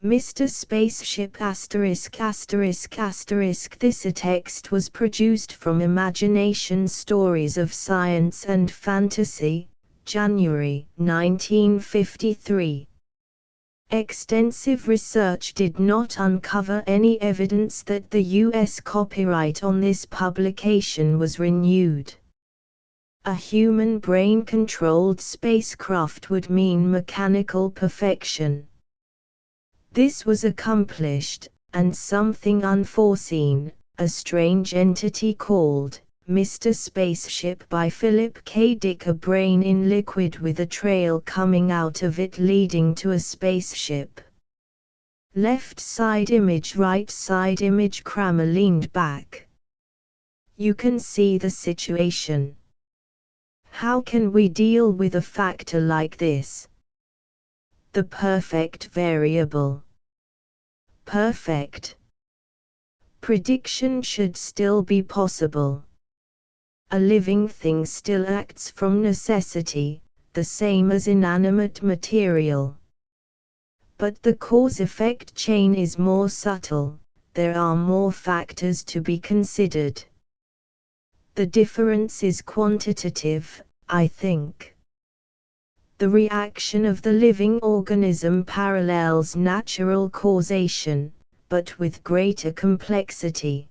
Mr. Spaceship *****. This text was produced from Imagination Stories of Science and Fantasy, January 1953. Extensive research did not uncover any evidence that the U.S. copyright on this publication was renewed. A human brain-controlled spacecraft would mean mechanical perfection. This was accomplished, and something unforeseen, a strange entity called Mr. Spaceship by Philip K. Dick, a brain in liquid with a trail coming out of it leading to a spaceship. Left side image, right side image. Kramer leaned back. You can see the situation. How can we deal with a factor like this? The perfect variable. Perfect. Prediction should still be possible. A living thing still acts from necessity, the same as inanimate material. But the cause-effect chain is more subtle, there are more factors to be considered. The difference is quantitative, I think. The reaction of the living organism parallels natural causation, but with greater complexity.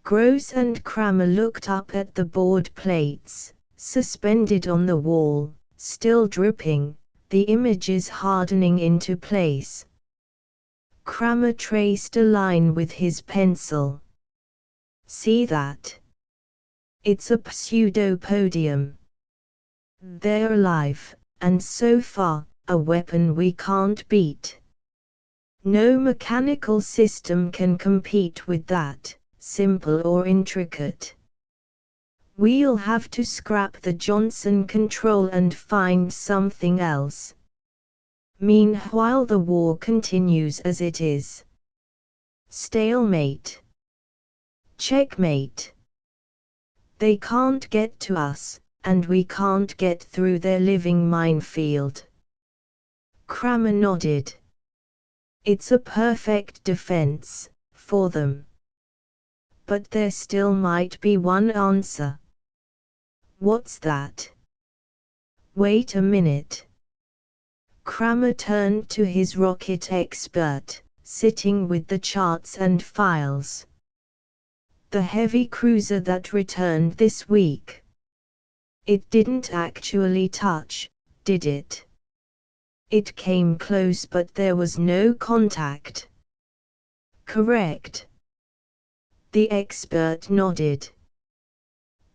Gross and Kramer looked up at the board plates, suspended on the wall, still dripping, the images hardening into place. Kramer traced a line with his pencil. See that? It's a pseudopodium. They're alive, and so far, a weapon we can't beat. No mechanical system can compete with that, simple or intricate. We'll have to scrap the Johnson control and find something else. Meanwhile, the war continues as it is. Stalemate. Checkmate. They can't get to us, and we can't get through their living minefield. Kramer nodded. It's a perfect defense, for them. But there still might be one answer. What's that? Wait a minute. Kramer turned to his rocket expert, sitting with the charts and files. The heavy cruiser that returned this week. It didn't actually touch, did it? It came close, but there was no contact. Correct. The expert nodded.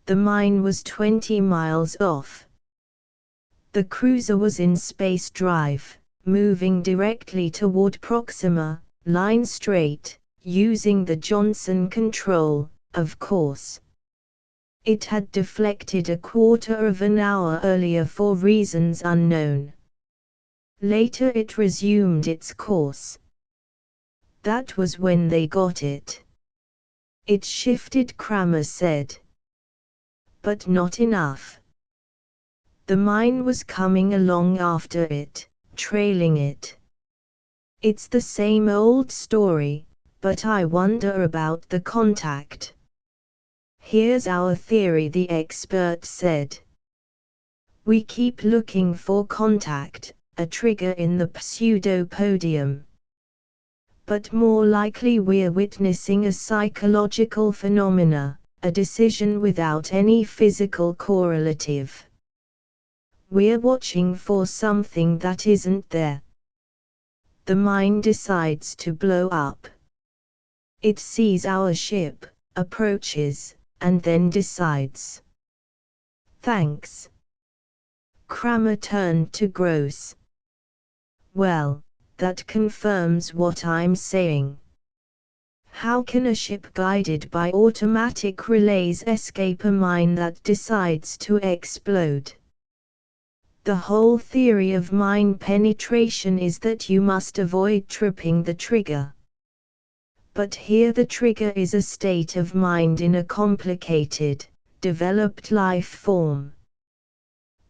The mine was 20 miles off. The cruiser was in space drive, moving directly toward Proxima, line straight, using the Johnson control, of course. It had deflected a quarter of an hour earlier for reasons unknown. Later it resumed its course. That was when they got it. It shifted, Kramer said. But not enough. The mine was coming along after it, trailing it. It's the same old story, but I wonder about the contact. Here's our theory, the expert said. We keep looking for contact, a trigger in the pseudopodium. But more likely we're witnessing a psychological phenomena, a decision without any physical correlative. We're watching for something that isn't there. The mine decides to blow up. It sees our ship, approaches, and then decides. Thanks. Kramer turned to Gross. Well, that confirms what I'm saying. How can a ship guided by automatic relays escape a mine that decides to explode? The whole theory of mine penetration is that you must avoid tripping the trigger. But here the trigger is a state of mind in a complicated, developed life form.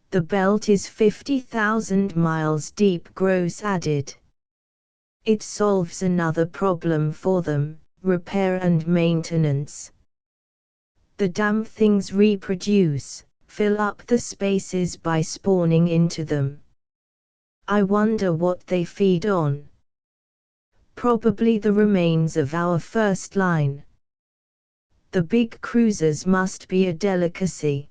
The belt is 50,000 miles deep, Gross added. It solves another problem for them: repair and maintenance. The damn things reproduce, fill up the spaces by spawning into them. I wonder what they feed on. Probably the remains of our first line. The big cruisers must be a delicacy.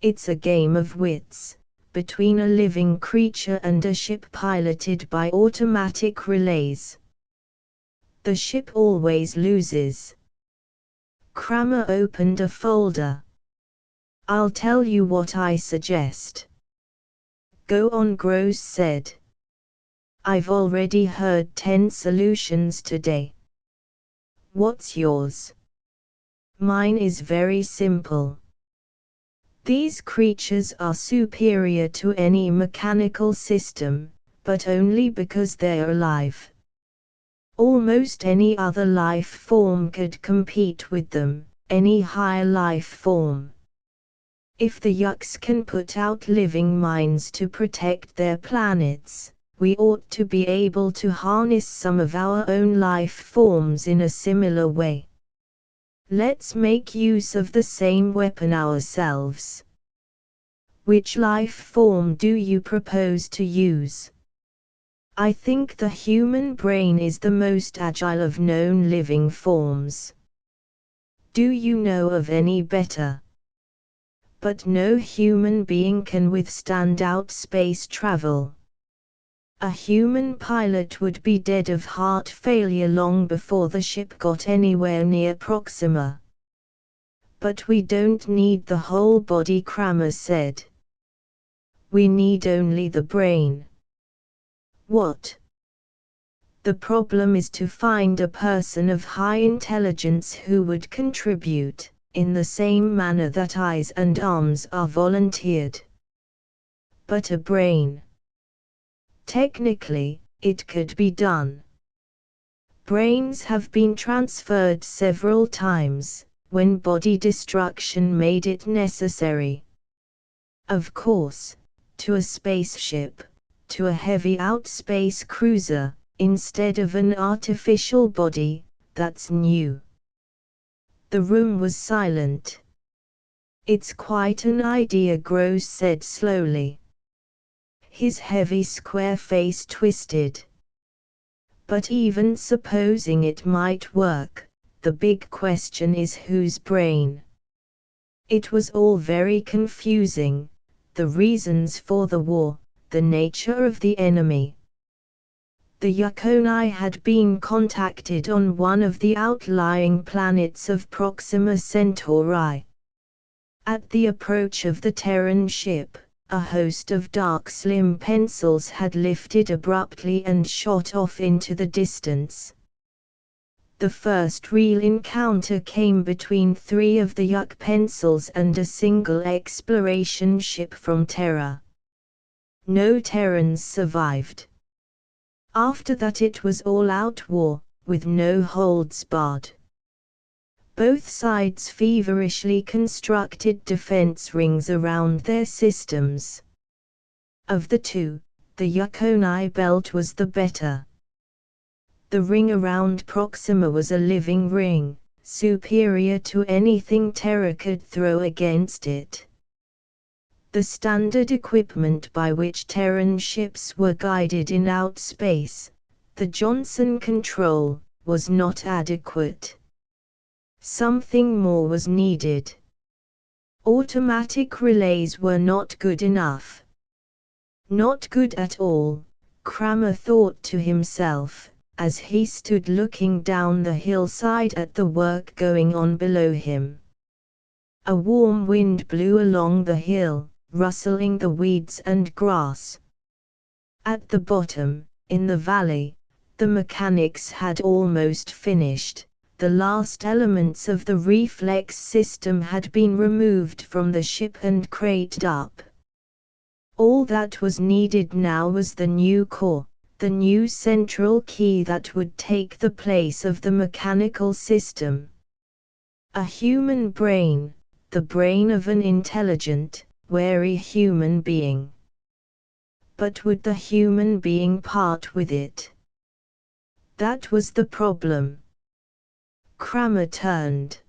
It's a game of wits, between a living creature and a ship piloted by automatic relays. The ship always loses. Kramer opened a folder. I'll tell you what I suggest. Go on, Gross said. I've already heard 10 solutions today. What's yours? Mine is very simple. These creatures are superior to any mechanical system, but only because they're alive. Almost any other life form could compete with them, any higher life form. If the Yuks can put out living mines to protect their planets, we ought to be able to harness some of our own life forms in a similar way. Let's make use of the same weapon ourselves. Which life form do you propose to use? I think the human brain is the most agile of known living forms. Do you know of any better? But no human being can withstand outspace travel. A human pilot would be dead of heart failure long before the ship got anywhere near Proxima. But we don't need the whole body, Kramer said. We need only the brain. What? The problem is to find a person of high intelligence who would contribute, in the same manner that eyes and arms are volunteered. But a brain. Technically, it could be done. Brains have been transferred several times, when body destruction made it necessary. Of course, to a spaceship, to a heavy outspace cruiser, instead of an artificial body, that's new. The room was silent. It's quite an idea, Gross said slowly. His heavy square face twisted. But even supposing it might work, the big question is whose brain? It was all very confusing, the reasons for the war, the nature of the enemy. The Yukoni had been contacted on one of the outlying planets of Proxima Centauri. At the approach of the Terran ship, a host of dark slim pencils had lifted abruptly and shot off into the distance. The first real encounter came between 3 of the Yuk pencils and a single exploration ship from Terra. No Terrans survived. After that it was all-out war, with no holds barred. Both sides feverishly constructed defense rings around their systems. Of the two, the Yukoni belt was the better. The ring around Proxima was a living ring, superior to anything Terra could throw against it. The standard equipment by which Terran ships were guided in outspace, the Johnson control, was not adequate. Something more was needed. Automatic relays were not good enough. Not good at all, Kramer thought to himself, as he stood looking down the hillside at the work going on below him. A warm wind blew along the hill, rustling the weeds and grass. At the bottom, in the valley, the mechanics had almost finished. The last elements of the reflex system had been removed from the ship and crated up. All that was needed now was the new core, the new central key that would take the place of the mechanical system. A human brain, the brain of an intelligent, wary human being. But would the human being part with it? That was the problem. Kramer turned.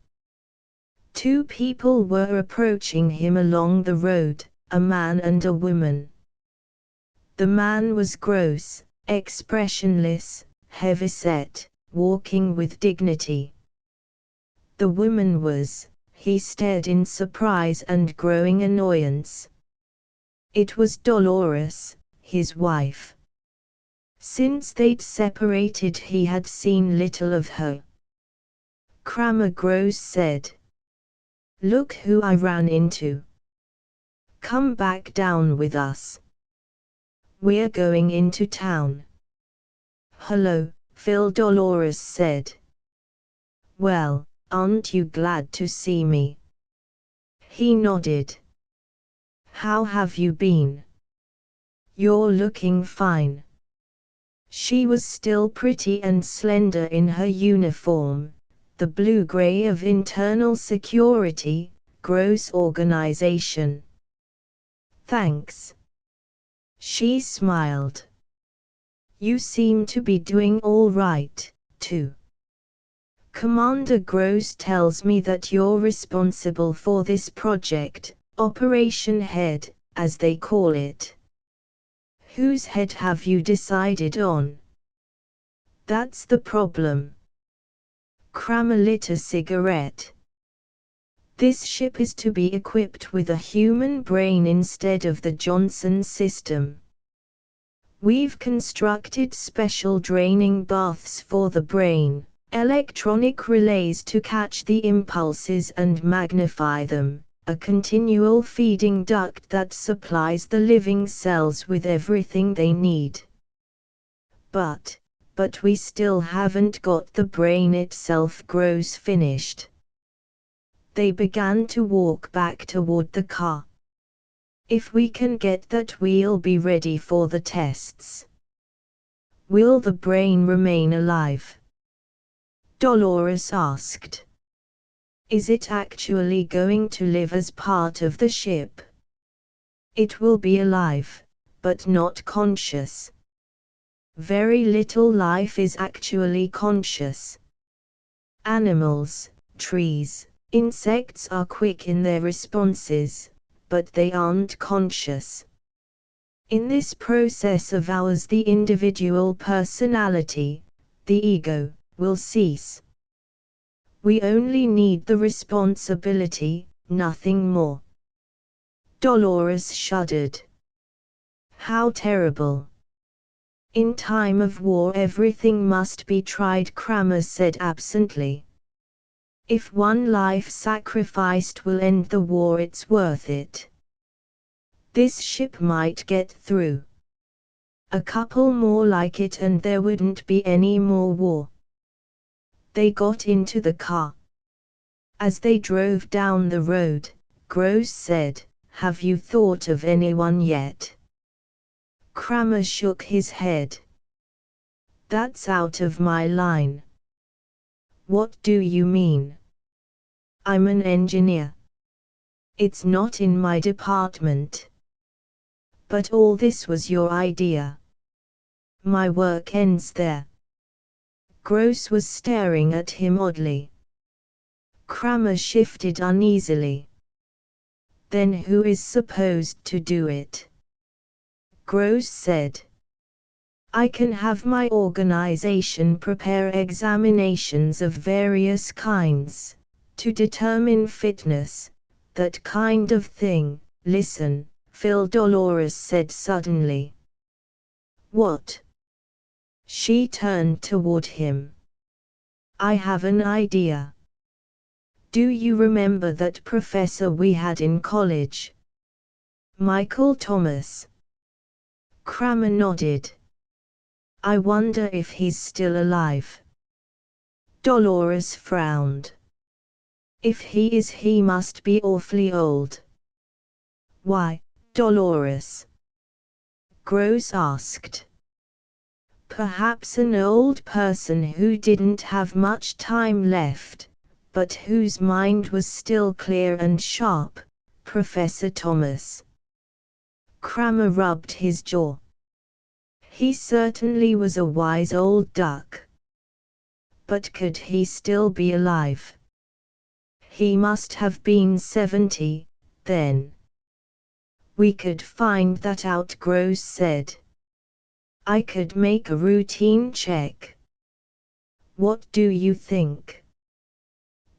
Two people were approaching him along the road, a man and a woman. The man was gross, expressionless, heavy-set, walking with dignity. The woman was, he stared in surprise and growing annoyance. It was Dolores, his wife. Since they'd separated he had seen little of her. Kramer Gross said. Look who I ran into. Come back down with us. We're going into town. Hello, Phil, Dolores said. Well, aren't you glad to see me? He nodded. How have you been? You're looking fine. She was still pretty and slender in her uniform, the blue-gray of internal security, gross organization. Thanks. She smiled. You seem to be doing all right, too. Commander Gross tells me that you're responsible for this project, Operation Head, as they call it. Whose head have you decided on? That's the problem. Kramer lit a cigarette. This ship is to be equipped with a human brain instead of the Johnson system. We've constructed special draining baths for the brain, electronic relays to catch the impulses and magnify them, a continual feeding duct that supplies the living cells with everything they need. But we still haven't got the brain itself, Gross finished. They began to walk back toward the car. If we can get that, we'll be ready for the tests. Will the brain remain alive? Dolores asked. Is it actually going to live as part of the ship? It will be alive, but not conscious. Very little life is actually conscious. Animals, trees, insects are quick in their responses, but they aren't conscious. In this process of ours, the individual personality, the ego, will cease. We only need the responsibility, nothing more. Dolores shuddered. How terrible. In time of war everything must be tried, Kramer said absently. If one life sacrificed will end the war, it's worth it. This ship might get through. A couple more like it and there wouldn't be any more war. They got into the car. As they drove down the road, Gross said, Have you thought of anyone yet? Kramer shook his head. That's out of my line. What do you mean? I'm an engineer. It's not in my department. But all this was your idea. My work ends there. Gross was staring at him oddly. Kramer shifted uneasily. Then who is supposed to do it? Gross said. I can have my organization prepare examinations of various kinds, to determine fitness, that kind of thing. Listen, Phil, Dolores said suddenly. What? She turned toward him. I have an idea. Do you remember that professor we had in college? Michael Thomas. Kramer nodded. I wonder if he's still alive. Dolores frowned. If he is, he must be awfully old. Why, Dolores? Gross asked. Perhaps an old person who didn't have much time left, but whose mind was still clear and sharp, Professor Thomas. Kramer rubbed his jaw. He certainly was a wise old duck. but could he still be alive? He must have been 70, then. We could find that out, Gross said. I could make a routine check. What do you think?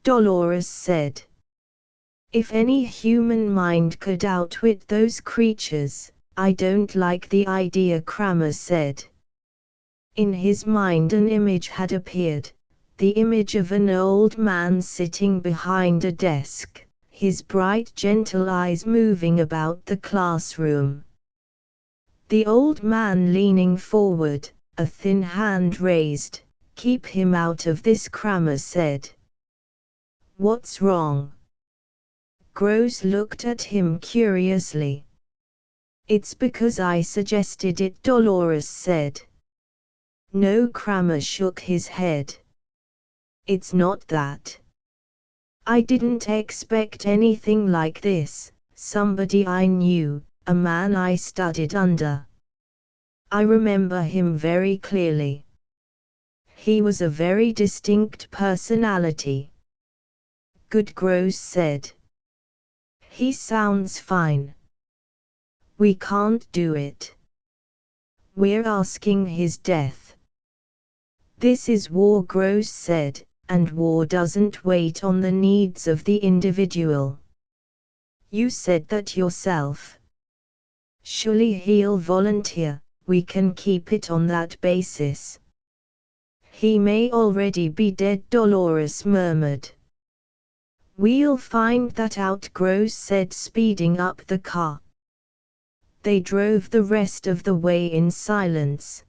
Dolores said. If any human mind could outwit those creatures, I don't like the idea, Kramer said. In his mind an image had appeared, the image of an old man sitting behind a desk, his bright gentle eyes moving about the classroom. The old man leaning forward, a thin hand raised. Keep him out of this, Kramer said. What's wrong? Gross looked at him curiously. It's because I suggested it, Dolores said. No, Kramer shook his head. It's not that. I didn't expect anything like this, somebody I knew, a man I studied under. I remember him very clearly. He was a very distinct personality. Good, Gross said. He sounds fine. We can't do it. We're asking his death. This is war, Gross said, and war doesn't wait on the needs of the individual. You said that yourself. Surely he'll volunteer, we can keep it on that basis. He may already be dead, Dolores murmured. We'll find that out, Gross said, speeding up the car. They drove the rest of the way in silence.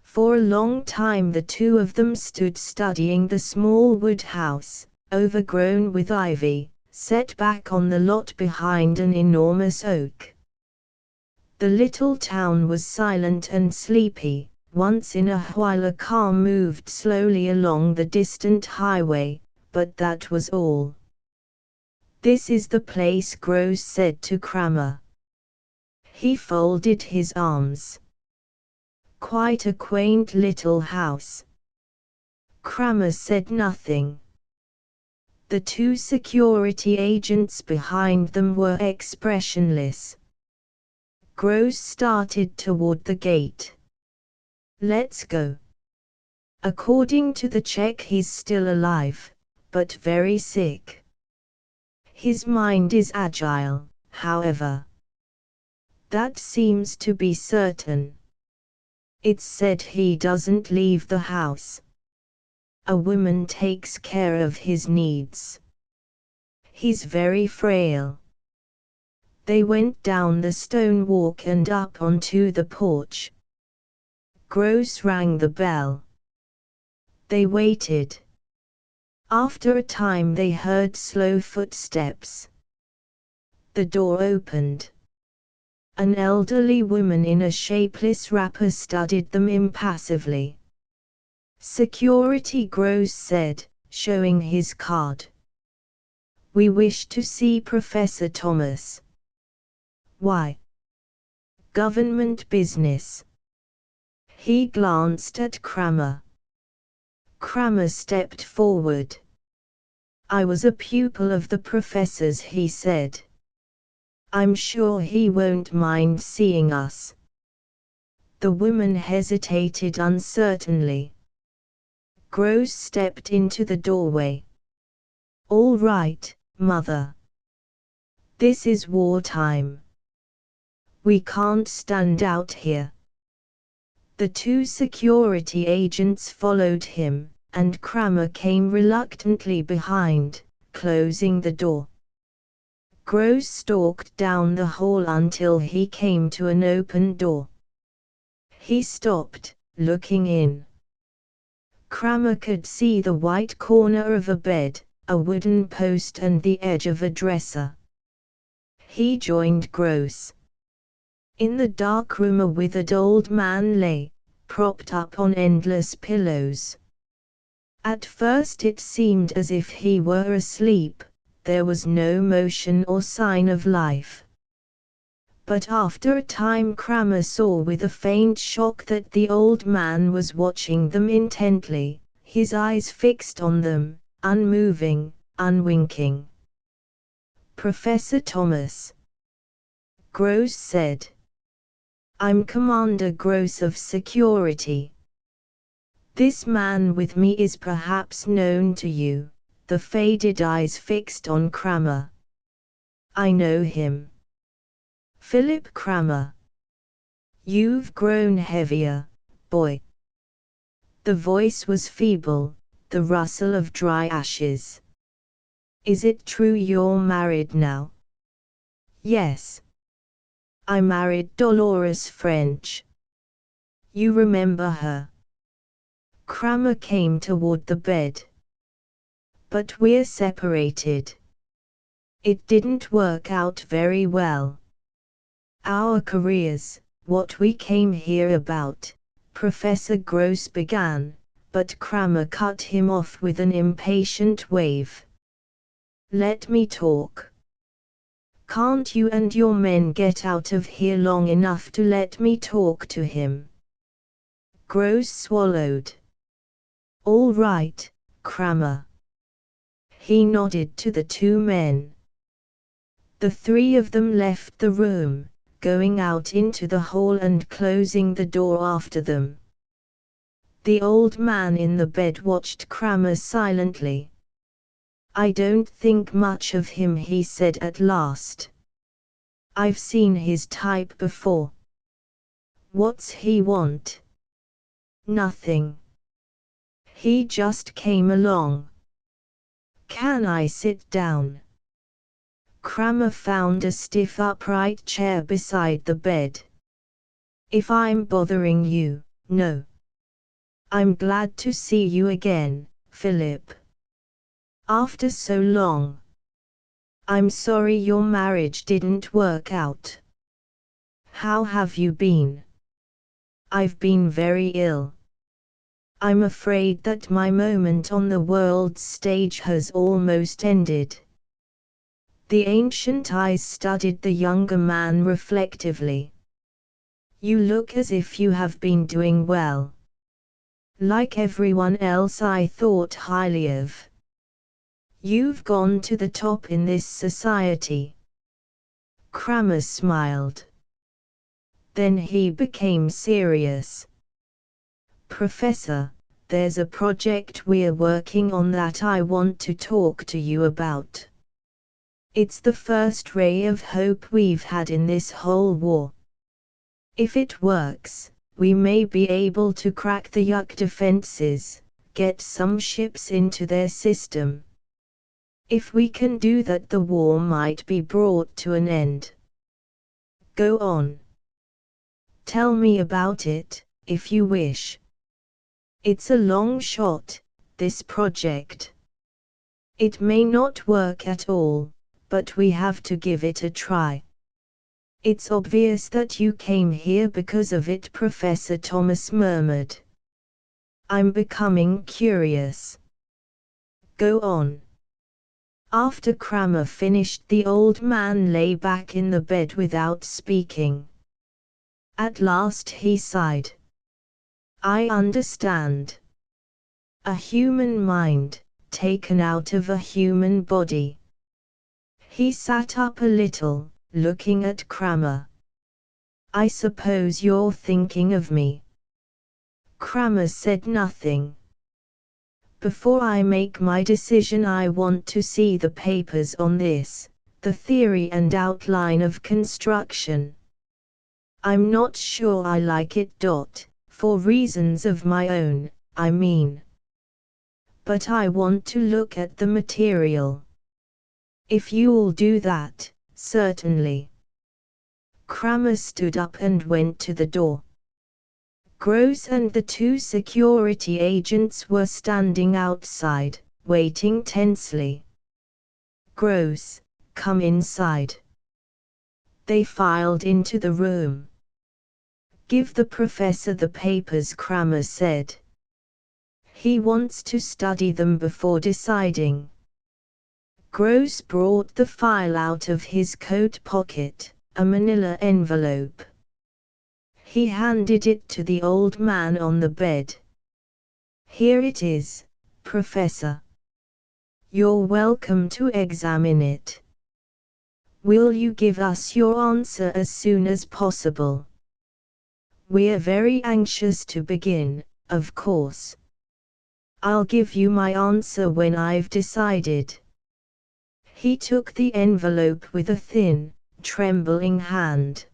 For a long time the two of them stood studying the small wood house, overgrown with ivy, set back on the lot behind an enormous oak. The little town was silent and sleepy. Once in a while a car moved slowly along the distant highway, but that was all. This is the place, Gross said to Kramer. He folded his arms. Quite a quaint little house. Kramer said nothing. The two security agents behind them were expressionless. Gross started toward the gate. Let's go. According to the check, he's still alive, but very sick. His mind is agile, however. That seems to be certain. It's said he doesn't leave the house. A woman takes care of his needs. He's very frail. They went down the stone walk and up onto the porch. Gross rang the bell. They waited. After a time they heard slow footsteps. The door opened. An elderly woman in a shapeless wrapper studied them impassively. Security, Gross said, showing his card. We wish to see Professor Thomas. Why? Government business. He glanced at Kramer. Kramer stepped forward. I was a pupil of the professor's, he said. I'm sure he won't mind seeing us. The woman hesitated uncertainly. Gross stepped into the doorway. All right, Mother. This is wartime. We can't stand out here. The two security agents followed him, and Kramer came reluctantly behind, closing the door. Gross stalked down the hall until he came to an open door. He stopped, looking in. Kramer could see the white corner of a bed, a wooden post and the edge of a dresser. He joined Gross. In the dark room a withered old man lay, propped up on endless pillows. At first it seemed as if he were asleep. There was no motion or sign of life. But after a time Kramer saw with a faint shock that the old man was watching them intently, his eyes fixed on them, unmoving, unwinking. "Professor Thomas," Gross said. "I'm Commander Gross of Security. This man with me is perhaps known to you," the faded eyes fixed on Kramer. "I know him. Philip Kramer. You've grown heavier, boy." The voice was feeble, the rustle of dry ashes. "Is it true you're married now?" "Yes. I married Dolores French. You remember her?" Kramer came toward the bed. "But we're separated. It didn't work out very well. Our careers, what we came here about," Professor Gross began, but Kramer cut him off with an impatient wave. "Let me talk. Can't you and your men get out of here long enough to let me talk to him?" Gross swallowed. "All right, Kramer." He nodded to the two men. The three of them left the room, going out into the hall and closing the door after them. The old man in the bed watched Kramer silently. "I don't think much of him," he said at last. "I've seen his type before." "What's he want?" "Nothing. He just came along." "Can I sit down?" Kramer found a stiff upright chair beside the bed. "If I'm bothering you, no. I'm glad to see you again, Philip. After so long. I'm sorry your marriage didn't work out. How have you been?" "I've been very ill. I'm afraid that my moment on the world's stage has almost ended." The ancient eyes studied the younger man reflectively. "You look as if you have been doing well. Like everyone else I thought highly of. You've gone to the top in this society." Kramer smiled. Then he became serious. "Professor, there's a project we're working on that I want to talk to you about. It's the first ray of hope we've had in this whole war. If it works, we may be able to crack the Yuck defenses, get some ships into their system. If we can do that, the war might be brought to an end." "Go on. Tell me about it, if you wish. It's a long shot, this project. It may not work at all, but we have to give it a try." "It's obvious that you came here because of it," Professor Thomas murmured. "I'm becoming curious. Go on." After Kramer finished, the old man lay back in the bed without speaking. At last he sighed. "I understand. A human mind, taken out of a human body." He sat up a little, looking at Kramer. "I suppose you're thinking of me." Kramer said nothing. "Before I make my decision, I want to see the papers on this, the theory and outline of construction. I'm not sure I like it. For reasons of my own, I mean. But I want to look at the material. If you'll do that, certainly." Kramer stood up and went to the door. Gross and the two security agents were standing outside, waiting tensely. "Gross, come inside." They filed into the room. "Give the professor the papers," Kramer said. "He wants to study them before deciding." Gross brought the file out of his coat pocket, a manila envelope. He handed it to the old man on the bed. Here it is, Professor. You're welcome to examine it. Will you give us your answer as soon as possible? We're very anxious to begin, of course. I'll give you my answer when I've decided. He took the envelope with a thin, trembling hand.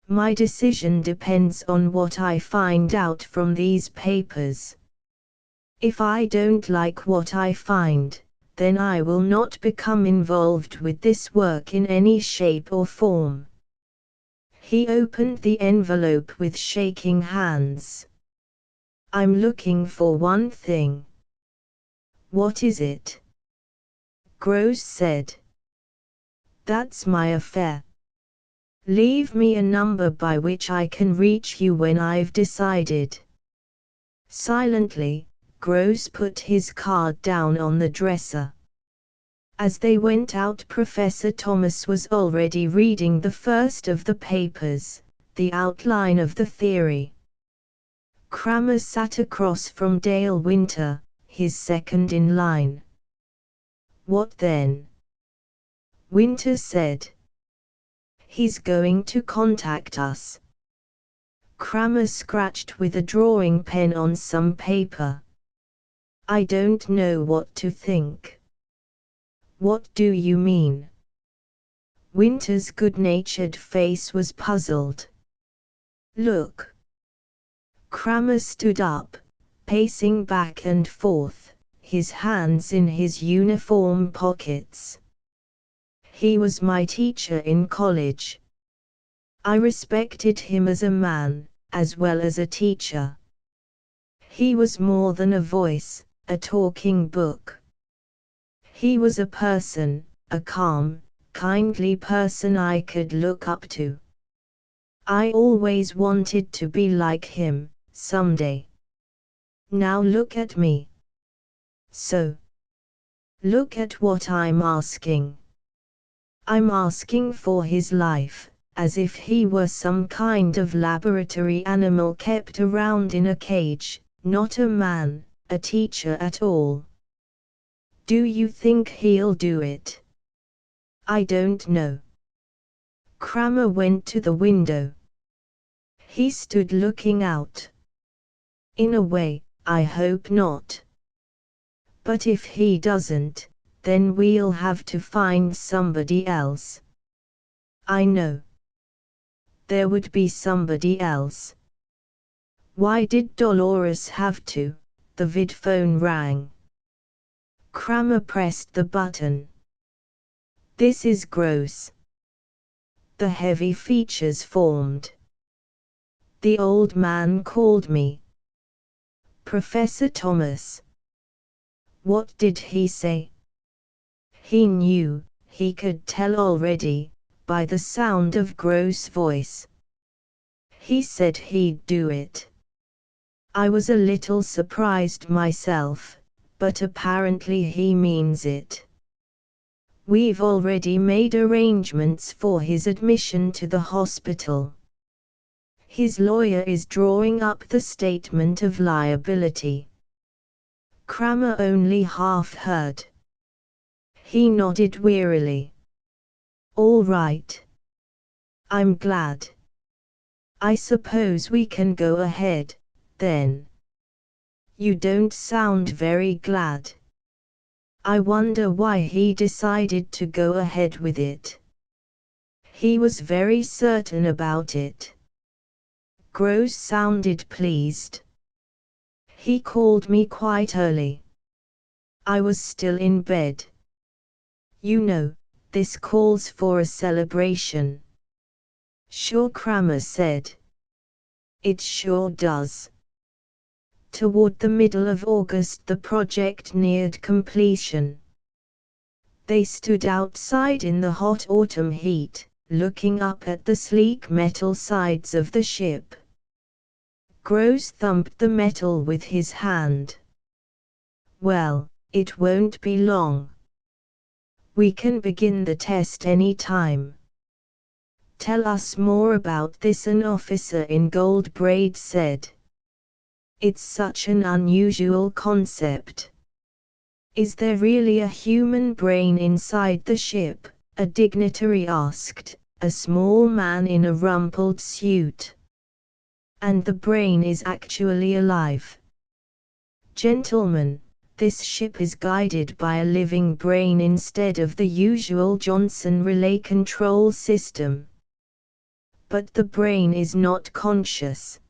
My decision depends on what I find out from these papers. If I don't like what I find, then I will not become involved with this work in any shape or form. He opened the envelope with shaking hands. I'm looking for one thing. What is it? Gross said. That's my affair. Leave me a number by which I can reach you when I've decided. Silently, Gross put his card down on the dresser. As they went out, Professor Thomas was already reading the first of the papers, the outline of the theory. Cramer sat across from Dale Winter, his second in line. What then? Winter said. He's going to contact us. Cramer scratched with a drawing pen on some paper. I don't know what to think. What do you mean? Winter's good-natured face was puzzled. Look. Cramer stood up, pacing back and forth, his hands in his uniform pockets. He was my teacher in college. I respected him as a man, as well as a teacher. He was more than a voice, a talking book. He was a person, a calm, kindly person I could look up to. I always wanted to be like him, someday. Now look at me. So. Look at what I'm asking. I'm asking for his life, as if he were some kind of laboratory animal kept around in a cage, not a man, a teacher at all. Do you think he'll do it? I don't know. Cramer went to the window. He stood looking out. In a way, I hope not. But if he doesn't, then we'll have to find somebody else. I know. There would be somebody else. Why did Dolores have to? The vidphone rang. Cramer pressed the button. This is gross. The heavy features formed. The old man called me. Professor Thomas. What did he say? He knew, he could tell already, by the sound of Gross' voice. He said he'd do it. I was a little surprised myself, but apparently he means it. We've already made arrangements for his admission to the hospital. His lawyer is drawing up the statement of liability. Cramer only half heard. He nodded wearily. All right. I'm glad. I suppose we can go ahead, then. You don't sound very glad. I wonder why he decided to go ahead with it. He was very certain about it. Gross sounded pleased. He called me quite early. I was still in bed. You know, this calls for a celebration. Sure, Cramer said. It sure does. Toward the middle of August the project neared completion. They stood outside in the hot autumn heat, looking up at the sleek metal sides of the ship. Gross thumped the metal with his hand. Well, it won't be long. We can begin the test any time. Tell us more about this, an officer in gold braid said. It's such an unusual concept. Is there really a human brain inside the ship? A dignitary asked, a small man in a rumpled suit. And the brain is actually alive. Gentlemen, this ship is guided by a living brain instead of the usual Johnson relay control system. But the brain is not conscious.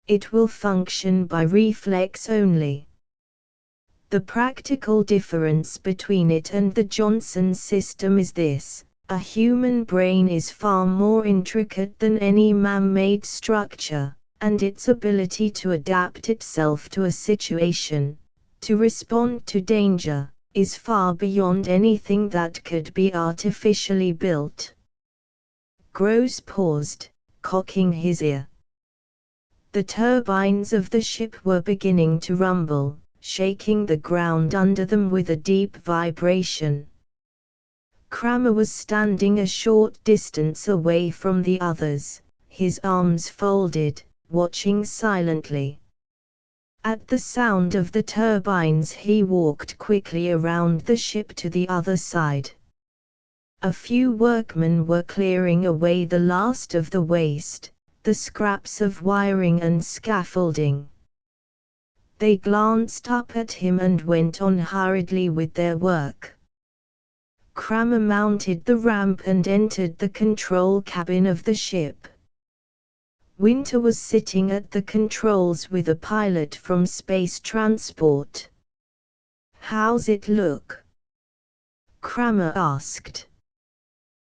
It will function by reflex only. The practical difference between it and the Johnson system is this: a human brain is far more intricate than any man-made structure, and its ability to adapt itself to a situation, to respond to danger, is far beyond anything that could be artificially built. Gross paused, cocking his ear. The turbines of the ship were beginning to rumble, shaking the ground under them with a deep vibration. Kramer was standing a short distance away from the others, his arms folded, watching silently. At the sound of the turbines he walked quickly around the ship to the other side. A few workmen were clearing away the last of the waste, the scraps of wiring and scaffolding. They glanced up at him and went on hurriedly with their work. Kramer mounted the ramp and entered the control cabin of the ship. Winter was sitting at the controls with a pilot from space transport. "How's it look?" Kramer asked.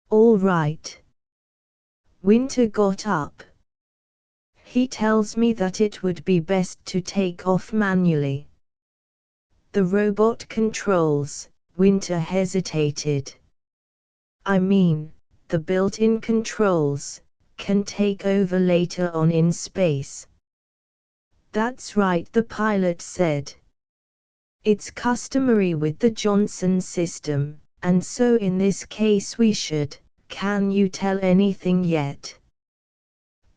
"All right." Winter got up. "He tells me that it would be best to take off manually." "The robot controls," Winter hesitated. "I mean, the built-in controls, can take over later on in space." "That's right," the pilot said. "It's customary with the Johnson system, and so in this case we should. Can you tell anything yet?"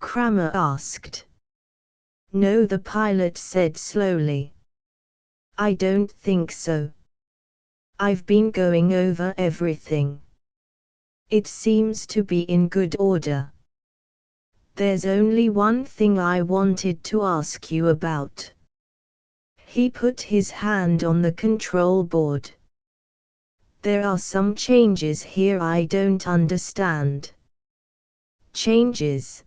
Kramer asked. "No," the pilot said slowly. "I don't think so. I've been going over everything. It seems to be in good order. There's only one thing I wanted to ask you about." He put his hand on the control board. "There are some changes here I don't understand." "Changes?"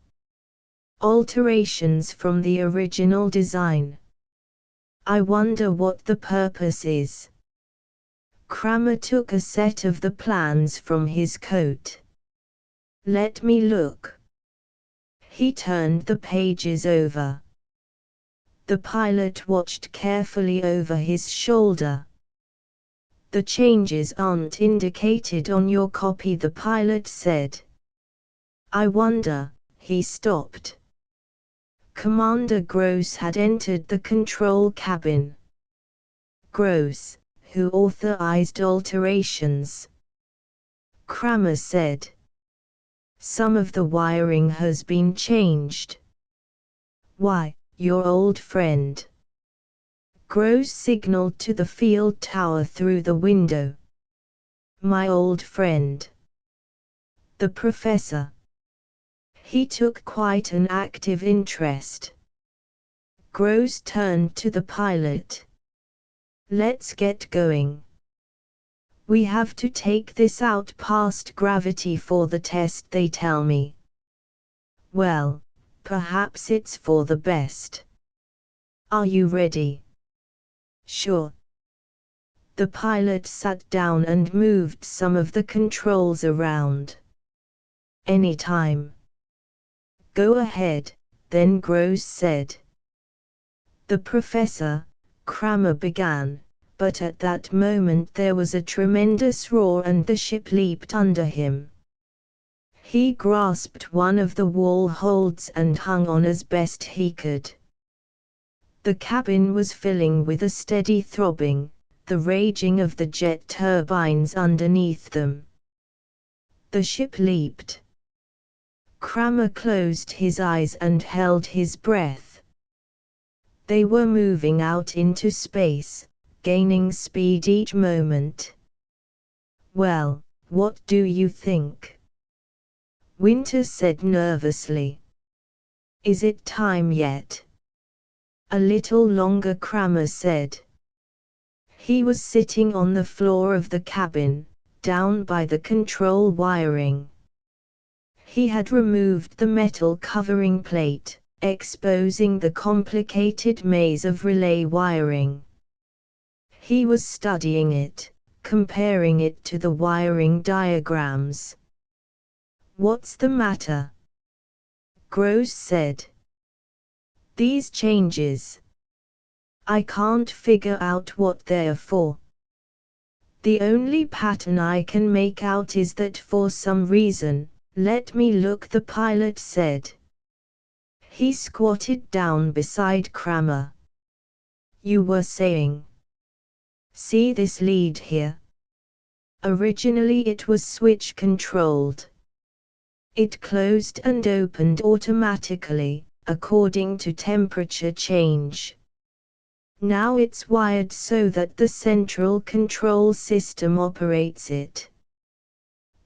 "Alterations from the original design. I wonder what the purpose is." Kramer took a set of the plans from his coat. "Let me look." He turned the pages over. The pilot watched carefully over his shoulder. "The changes aren't indicated on your copy," the pilot said. "I wonder." He stopped. Commander Gross had entered the control cabin. "Gross, who authorized alterations?" Kramer said. "Some of the wiring has been changed." "Why, your old friend." Gross signaled to the field tower through the window. "My old friend." "The professor." He took quite an active interest. Gross turned to the pilot. "Let's get going. We have to take this out past gravity for the test, they tell me." "Well, perhaps it's for the best. Are you ready?" "Sure." The pilot sat down and moved some of the controls around. "Anytime." "Go ahead," then Gross said. "The professor," Kramer began, but at that moment there was a tremendous roar and the ship leaped under him. He grasped one of the wall holds and hung on as best he could. The cabin was filling with a steady throbbing, the raging of the jet turbines underneath them. The ship leaped. Kramer closed his eyes and held his breath. They were moving out into space, gaining speed each moment. "Well, what do you think?" Winter said nervously. "Is it time yet?" "A little longer," Kramer said. He was sitting on the floor of the cabin, down by the control wiring. He had removed the metal covering plate, exposing the complicated maze of relay wiring. He was studying it, comparing it to the wiring diagrams. "What's the matter?" Gross said. "These changes. I can't figure out what they're for. The only pattern I can make out is that for some reason, let me look," the pilot said. He squatted down beside Kramer. "You were saying. See this lead here? Originally it was switch controlled. It closed and opened automatically, according to temperature change. Now it's wired so that the central control system operates it.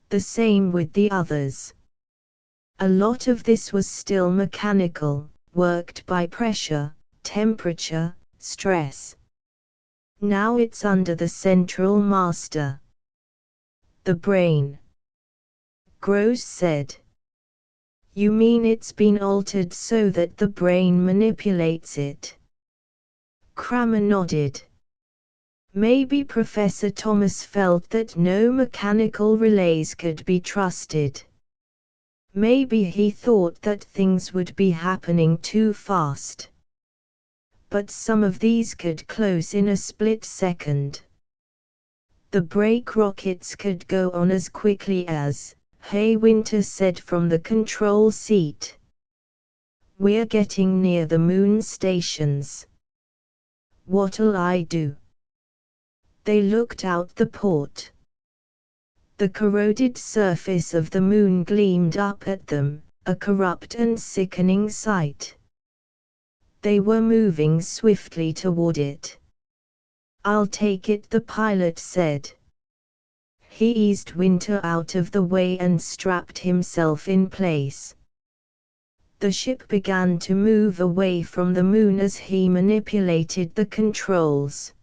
The same with the others. A lot of this was still mechanical, worked by pressure, temperature, stress. Now it's under the central master. The brain." Gross said. "You mean it's been altered so that the brain manipulates it?" Kramer nodded. Maybe Professor Thomas felt that no mechanical relays could be trusted. Maybe he thought that things would be happening too fast. But some of these could close in a split second. The brake rockets could go on as quickly as, "Hey," Winter said from the control seat. "We're getting near the moon stations. What'll I do?" They looked out the port. The corroded surface of the moon gleamed up at them, a corrupt and sickening sight. They were moving swiftly toward it. "I'll take it," the pilot said. He eased Winter out of the way and strapped himself in place. The ship began to move away from the moon as he manipulated the controls.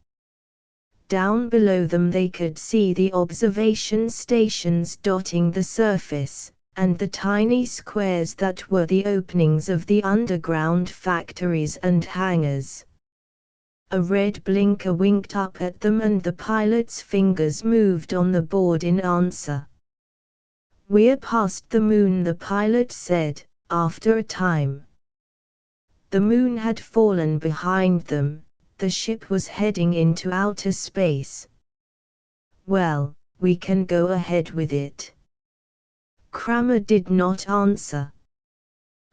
Down below them they could see the observation stations dotting the surface, and the tiny squares that were the openings of the underground factories and hangars. A red blinker winked up at them and the pilot's fingers moved on the board in answer. "We're past the moon," the pilot said, after a time. The moon had fallen behind them, the ship was heading into outer space. "Well, we can go ahead with it." Kramer did not answer.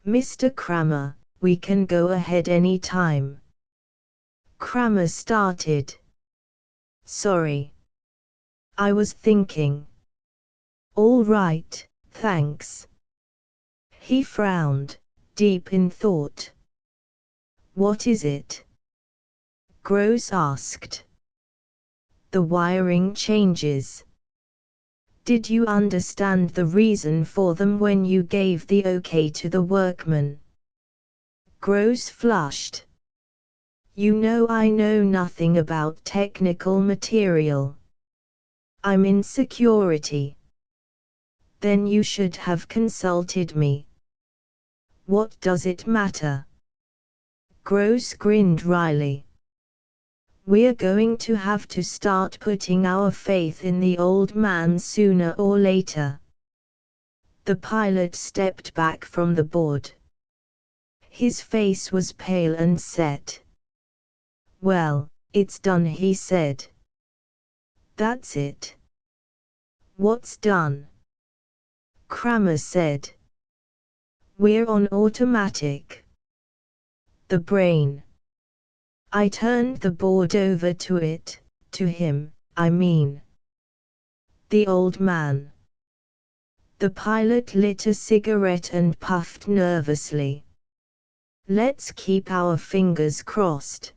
"Mr. Kramer, we can go ahead any time." Kramer started. "Sorry. I was thinking." "All right, thanks." He frowned, deep in thought. "What is it?" Gross asked. "The wiring changes. Did you understand the reason for them when you gave the okay to the workmen?" Gross flushed. "You know I know nothing about technical material. I'm in security." "Then you should have consulted me." "What does it matter?" Gross grinned wryly. "We're going to have to start putting our faith in the old man sooner or later." The pilot stepped back from the board. His face was pale and set. "Well, it's done," he said. "That's it." "What's done?" Kramer said. "We're on automatic." "The brain." I turned the board over to it, to him, I mean. "The old man." The pilot lit a cigarette and puffed nervously. Let's keep our fingers crossed.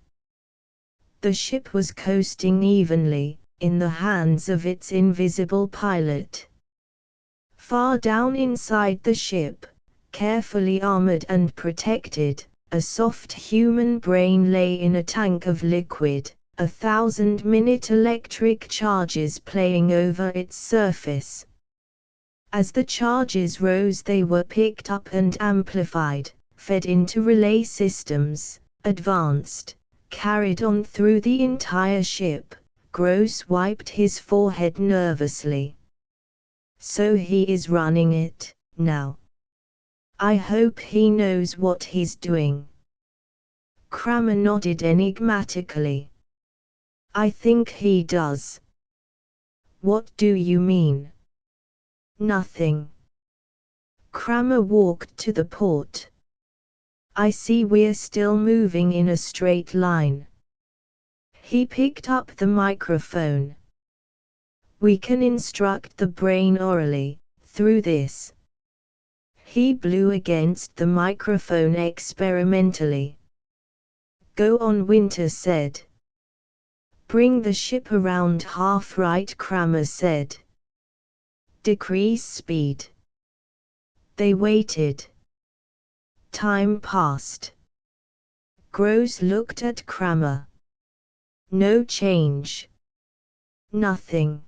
The ship was coasting evenly, in the hands of its invisible pilot. Far down inside the ship, carefully armored and protected, a soft human brain lay in a tank of liquid, 1,000-minute electric charges playing over its surface. As the charges rose, they were picked up and amplified, fed into relay systems, advanced, carried on through the entire ship. Gross wiped his forehead nervously. So he is running it, now. I hope he knows what he's doing. Kramer nodded enigmatically. I think he does. What do you mean? Nothing. Kramer walked to the port. I see we're still moving in a straight line. He picked up the microphone. We can instruct the brain orally, through this. He blew against the microphone experimentally. Go on, Winter said. Bring the ship around half right, Kramer said. Decrease speed. They waited. Time passed. Gross looked at Kramer. No change. Nothing.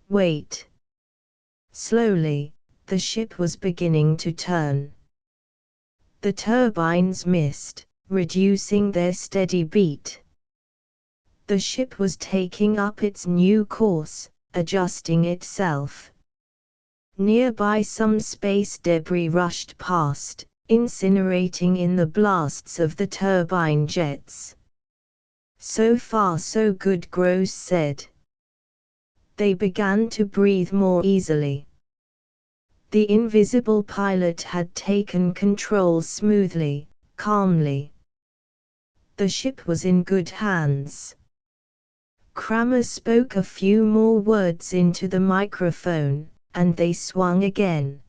Wait. Slowly, the ship was beginning to turn. The turbines missed, reducing their steady beat. The ship was taking up its new course, adjusting itself. Nearby, some space debris rushed past, incinerating in the blasts of the turbine jets. So far so good, Gross said. They began to breathe more easily. The invisible pilot had taken control smoothly, calmly. The ship was in good hands. Kramer spoke a few more words into the microphone, and they swung again.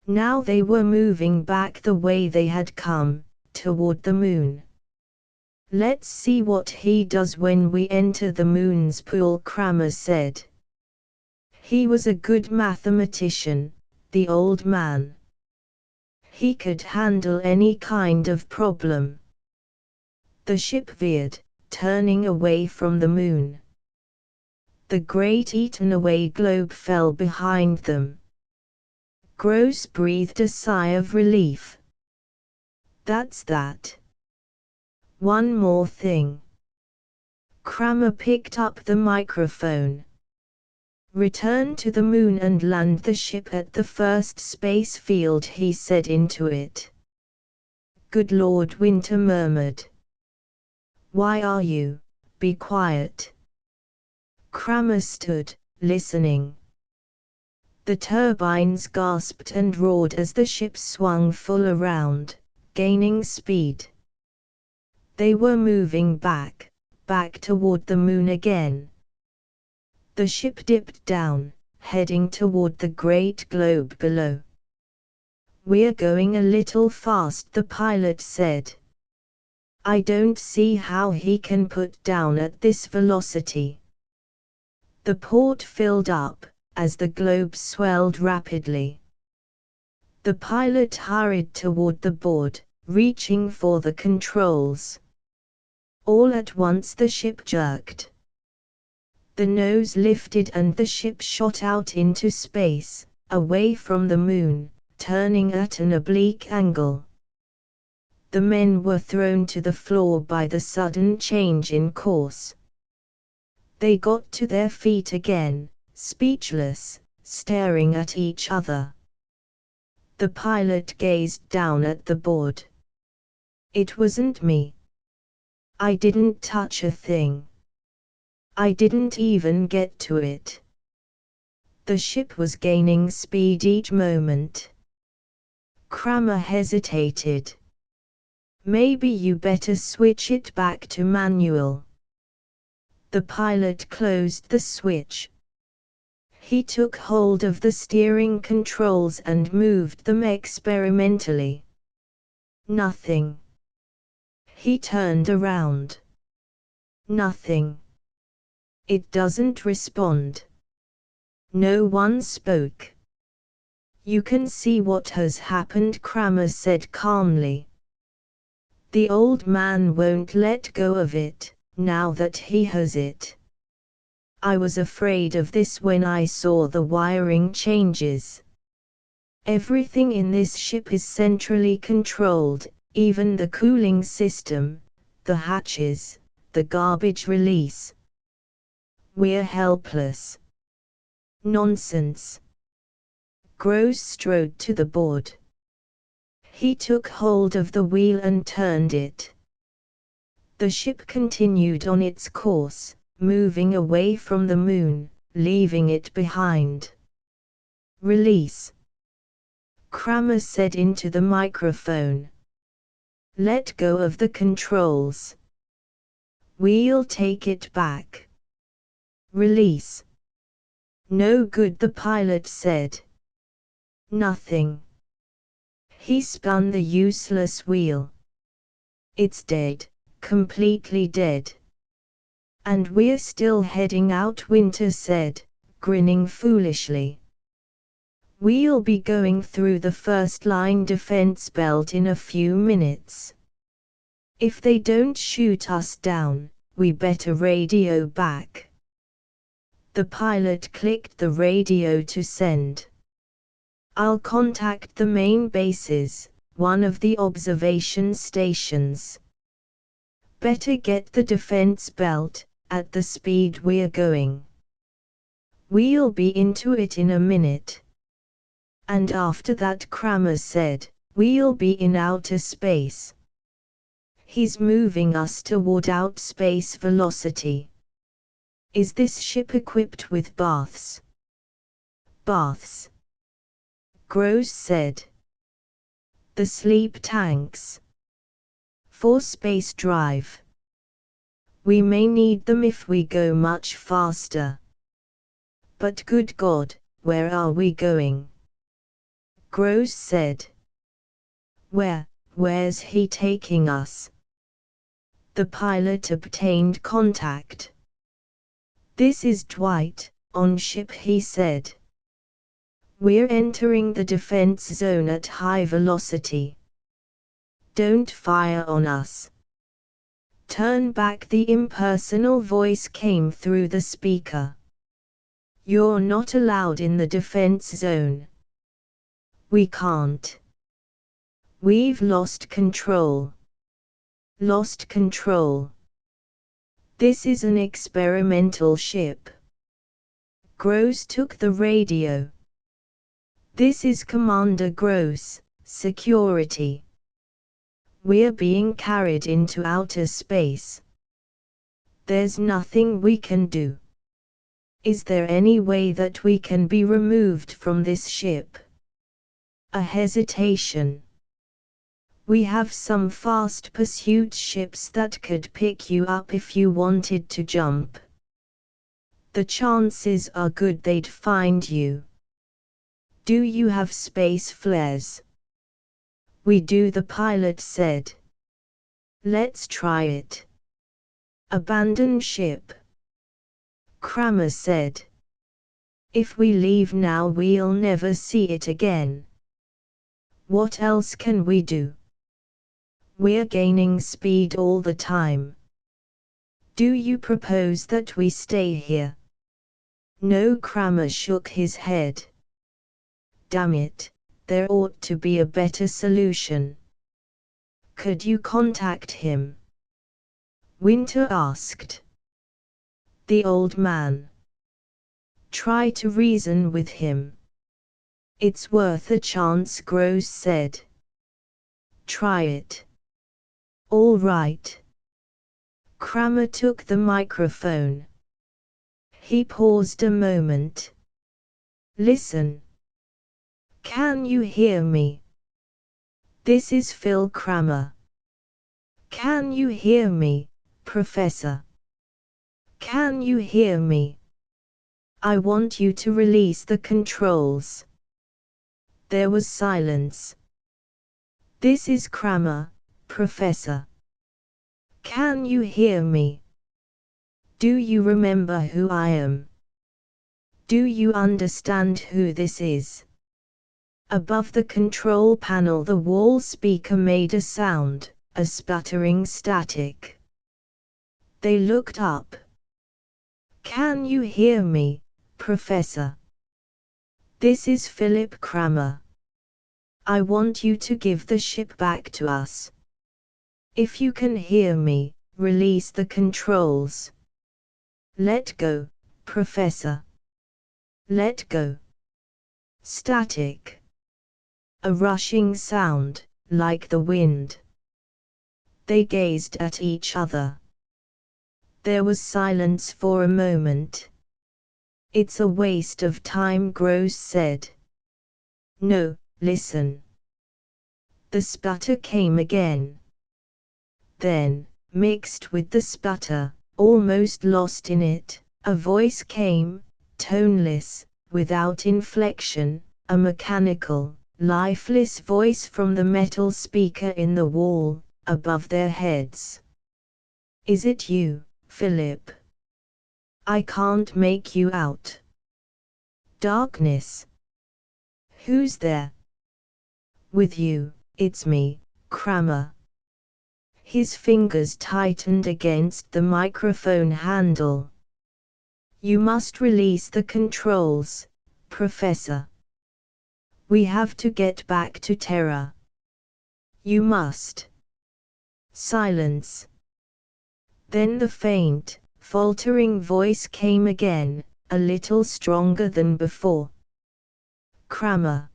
Now they were moving back the way they had come, toward the moon. Let's see what he does when we enter the moon's pool, Kramer said. He was a good mathematician, the old man. He could handle any kind of problem. The ship veered, turning away from the moon. The great eaten-away globe fell behind them. Gross breathed a sigh of relief. That's that. One more thing. Kramer picked up the microphone. Return to the moon and land the ship at the first space field, he said into it. Good Lord, Winter murmured. Why are you? Be quiet. Kramer stood, listening. The turbines gasped and roared as the ship swung full around, gaining speed. They were moving back toward the moon again. The ship dipped down, heading toward the great globe below. We're going a little fast, the pilot said. I don't see how he can put down at this velocity. The port filled up, as the globe swelled rapidly. The pilot hurried toward the board, reaching for the controls. All at once the ship jerked. The nose lifted and the ship shot out into space, away from the moon, turning at an oblique angle. The men were thrown to the floor by the sudden change in course. They got to their feet again, speechless, staring at each other. The pilot gazed down at the board. It wasn't me. I didn't touch a thing. I didn't even get to it. The ship was gaining speed each moment. Kramer hesitated. Maybe you better switch it back to manual. The pilot closed the switch. He took hold of the steering controls and moved them experimentally. Nothing. He turned around. Nothing. It doesn't respond. No one spoke. You can see what has happened, Kramer said calmly. The old man won't let go of it, now that he has it. I was afraid of this when I saw the wiring changes. Everything in this ship is centrally controlled, even the cooling system, the hatches, the garbage release. We're helpless. Nonsense. Gross strode to the board. He took hold of the wheel and turned it. The ship continued on its course, moving away from the moon, leaving it behind. Release. Kramer said into the microphone. Let go of the controls. We'll take it back. Release. No good, the pilot said. Nothing. He spun the useless wheel. It's dead, completely dead. And we're still heading out, Winter said, grinning foolishly. We'll be going through the first line defense belt in a few minutes. If they don't shoot us down, we better radio back. The pilot clicked the radio to send. I'll contact the main bases, one of the observation stations. Better get the defense belt, at the speed we're going. We'll be into it in a minute. And after that, Kramer said, we'll be in outer space. He's moving us toward outspace velocity. Is this ship equipped with baths? Baths. Gross said. The sleep tanks. For space drive. We may need them if we go much faster. But good God, where are we going? Gross said. Where's he taking us? The pilot obtained contact. This is Dwight, on ship, he said. We're entering the defense zone at high velocity. Don't fire on us. Turn back, the impersonal voice came through the speaker. You're not allowed in the defense zone. We can't. We've lost control. Lost control. This is an experimental ship. Gross took the radio. This is Commander Gross, security. We're being carried into outer space. There's nothing we can do. Is there any way that we can be removed from this ship? A hesitation. We have some fast pursuit ships that could pick you up if you wanted to jump. The chances are good they'd find you. Do you have space flares? We do, the pilot said. Let's try it. Abandon ship. Kramer said. If we leave now, we'll never see it again. What else can we do? We're gaining speed all the time. Do you propose that we stay here? No, Kramer shook his head. Damn it, there ought to be a better solution. Could you contact him? Winter asked. The old man. Try to reason with him. It's worth a chance, Gross said. Try it. All right. Kramer took the microphone. He paused a moment. Listen. Can you hear me? This is Phil Kramer. Can you hear me, Professor? Can you hear me? I want you to release the controls. There was silence. This is Kramer, Professor. Can you hear me? Do you remember who I am? Do you understand who this is? Above the control panel, the wall speaker made a sound, a sputtering static. They looked up. Can you hear me, Professor? This is Philip Kramer. I want you to give the ship back to us. If you can hear me, release the controls. Let go, Professor. Let go. Static. A rushing sound, like the wind. They gazed at each other. There was silence for a moment. It's a waste of time, Gross said. No, listen. The sputter came again. Then, mixed with the sputter, almost lost in it, a voice came, toneless, without inflection, a mechanical, lifeless voice from the metal speaker in the wall, above their heads. Is it you, Philip? I can't make you out. Darkness. Who's there? With you, it's me, Kramer. His fingers tightened against the microphone handle. You must release the controls, Professor. We have to get back to Terra. You must. Silence. Then the faint, faltering voice came again, a little stronger than before. Kramer.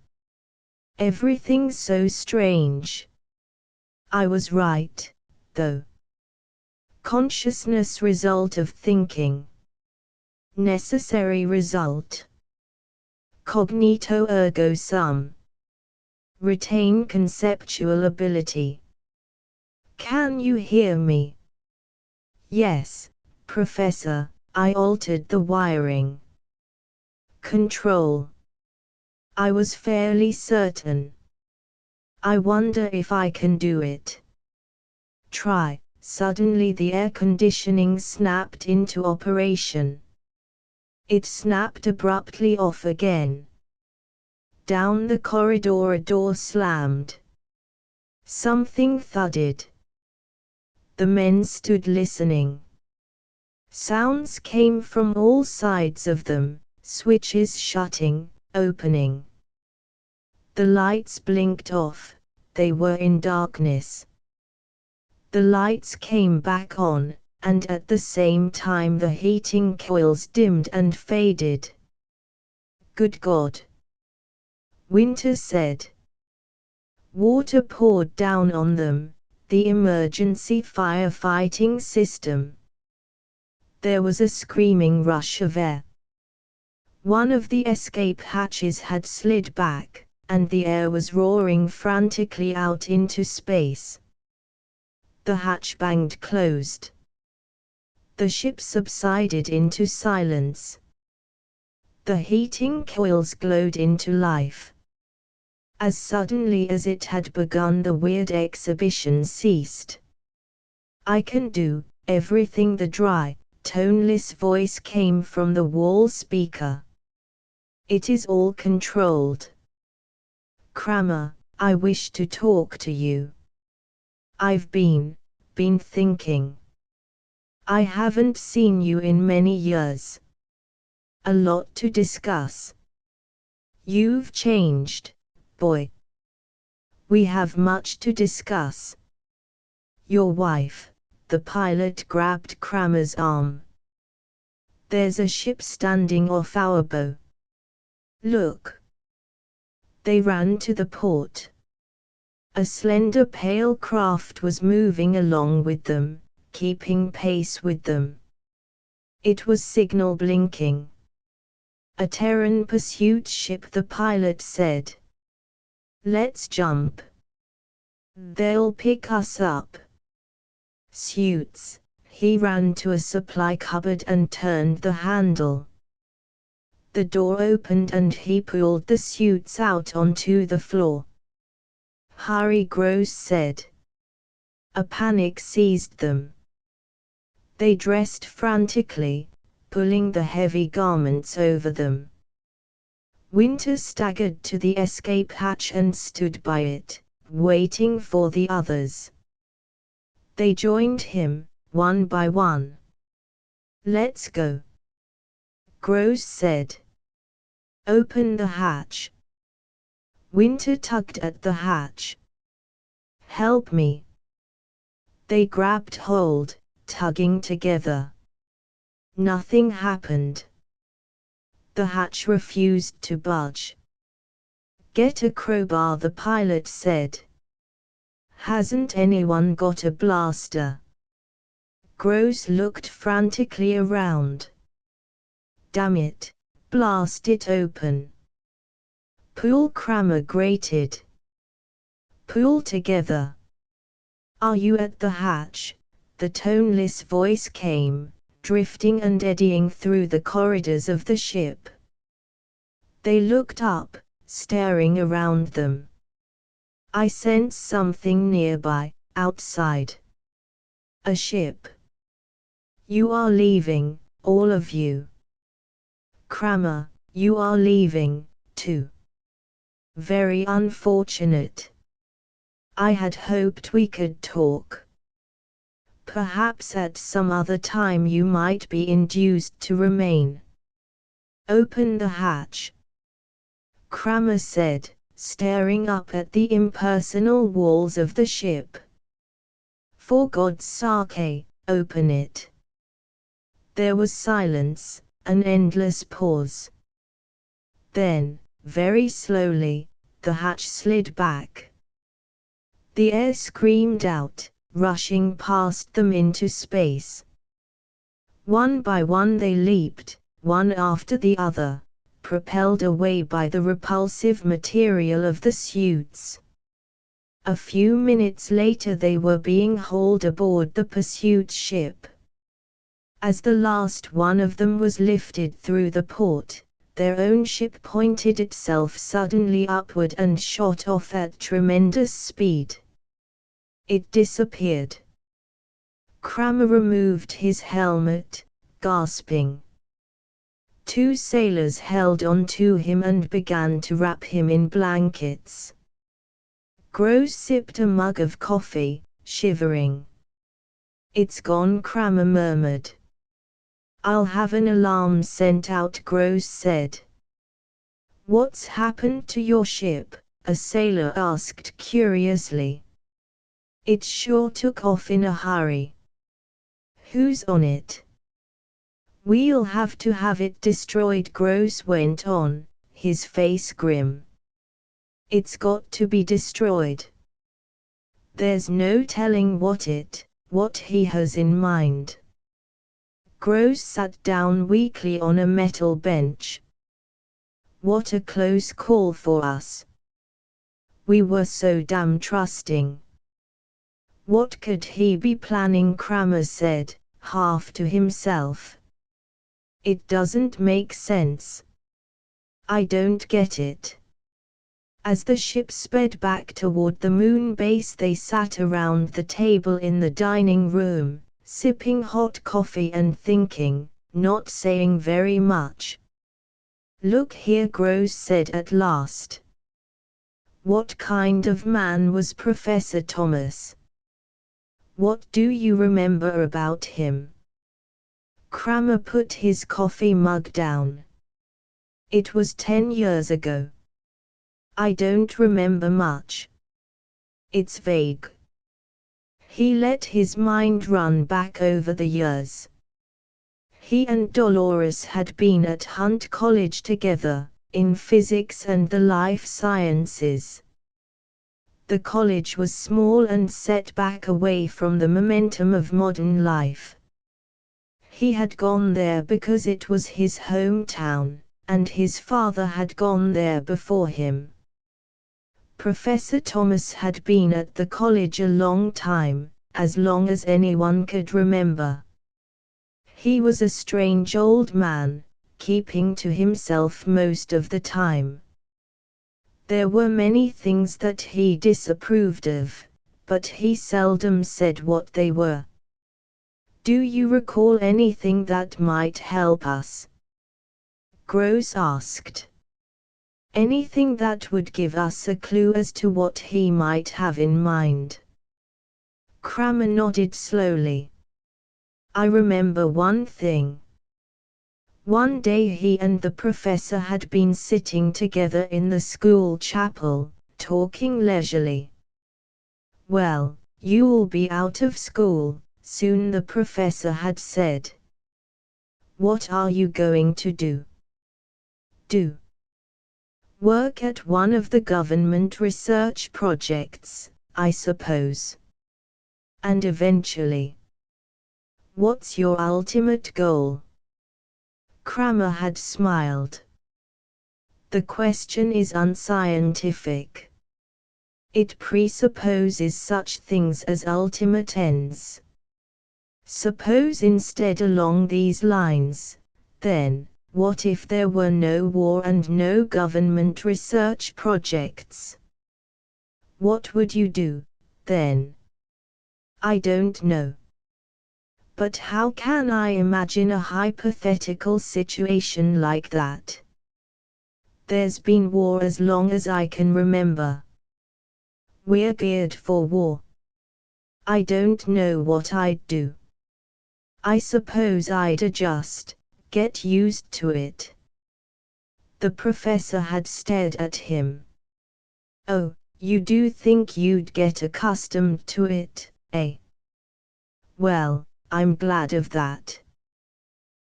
Everything's so strange. I was right, though. Consciousness result of thinking. Necessary result. Cognito ergo sum. Retain conceptual ability. Can you hear me? Yes, Professor, I altered the wiring. Control. I was fairly certain. I wonder if I can do it. Try. Suddenly the air conditioning snapped into operation. It snapped abruptly off again. Down the corridor a door slammed. Something thudded. The men stood listening. Sounds came from all sides of them, switches shutting, opening. The lights blinked off, they were in darkness. The lights came back on, and at the same time the heating coils dimmed and faded. Good God! Winter said. Water poured down on them, the emergency firefighting system. There was a screaming rush of air. One of the escape hatches had slid back, and the air was roaring frantically out into space. The hatch banged closed. The ship subsided into silence. The heating coils glowed into life. As suddenly as it had begun, the weird exhibition ceased. I can do everything. The dry, toneless voice came from the wall speaker. It is all controlled. Kramer, I wish to talk to you. I've been thinking. I haven't seen you in many years. A lot to discuss. You've changed, boy. We have much to discuss. Your wife. The pilot grabbed Kramer's arm. There's a ship standing off our bow. Look. They ran to the port. A slender pale craft was moving along with them, keeping pace with them. It was signal blinking. A Terran pursuit ship, the pilot said. Let's jump. They'll pick us up. Suits. He ran to a supply cupboard and turned the handle. The door opened and he pulled the suits out onto the floor. Hurry, Gross said. A panic seized them. They dressed frantically, pulling the heavy garments over them. Winter staggered to the escape hatch and stood by it, waiting for the others. They joined him, one by one. Let's go, Gross said. Open the hatch. Winter tugged at the hatch. Help me. They grabbed hold, tugging together. Nothing happened. The hatch refused to budge. Get a crowbar, the pilot said. Hasn't anyone got a blaster? Gross looked frantically around. Damn it, blast it open. Pull, Kramer grated. Pull together. Are you at the hatch? The toneless voice came, drifting and eddying through the corridors of the ship. They looked up, staring around them. I sense something nearby, outside. A ship. You are leaving, all of you. Kramer, you are leaving, too. Very unfortunate. I had hoped we could talk. Perhaps at some other time you might be induced to remain. Open the hatch, Kramer said, staring up at the impersonal walls of the ship. For God's sake, open it. There was silence, an endless pause. Then, very slowly, the hatch slid back. The air screamed out, rushing past them into space. One by one they leaped, one after the other, propelled away by the repulsive material of the suits. A few minutes later they were being hauled aboard the pursuit ship. As the last one of them was lifted through the port, their own ship pointed itself suddenly upward and shot off at tremendous speed. It disappeared. Kramer removed his helmet, gasping. Two sailors held on to him and began to wrap him in blankets. Gross sipped a mug of coffee, shivering. It's gone, Kramer murmured. I'll have an alarm sent out, Gross said. What's happened to your ship? A sailor asked curiously. It sure took off in a hurry. Who's on it? We'll have to have it destroyed, Gross went on, his face grim. It's got to be destroyed. There's no telling what he has in mind. Gross sat down weakly on a metal bench. What a close call for us. We were so damn trusting. What could he be planning? Kramer said, half to himself. It doesn't make sense. I don't get it. As the ship sped back toward the moon base, they sat around the table in the dining room, sipping hot coffee and thinking, not saying very much. Look here, Gross said at last. What kind of man was Professor Thomas? What do you remember about him? Kramer put his coffee mug down. It was 10 years ago. I don't remember much. It's vague. He let his mind run back over the years. He and Dolores had been at Hunt College together, in physics and the life sciences. The college was small and set back away from the momentum of modern life. He had gone there because it was his hometown, and his father had gone there before him. Professor Thomas had been at the college a long time, as long as anyone could remember. He was a strange old man, keeping to himself most of the time. There were many things that he disapproved of, but he seldom said what they were. Do you recall anything that might help us? Gross asked. Anything that would give us a clue as to what he might have in mind? Kramer nodded slowly. I remember one thing. One day he and the professor had been sitting together in the school chapel, talking leisurely. Well, you'll be out of school soon, the professor had said. What are you going to do? Work at one of the government research projects, I suppose. And eventually. What's your ultimate goal? Kramer had smiled. The question is unscientific. It presupposes such things as ultimate ends. Suppose instead along these lines, then, what if there were no war and no government research projects? What would you do, then? I don't know. But how can I imagine a hypothetical situation like that? There's been war as long as I can remember. We're geared for war. I don't know what I'd do. I suppose I'd adjust, get used to it. The professor had stared at him. Oh, you do think you'd get accustomed to it, eh? Well, I'm glad of that.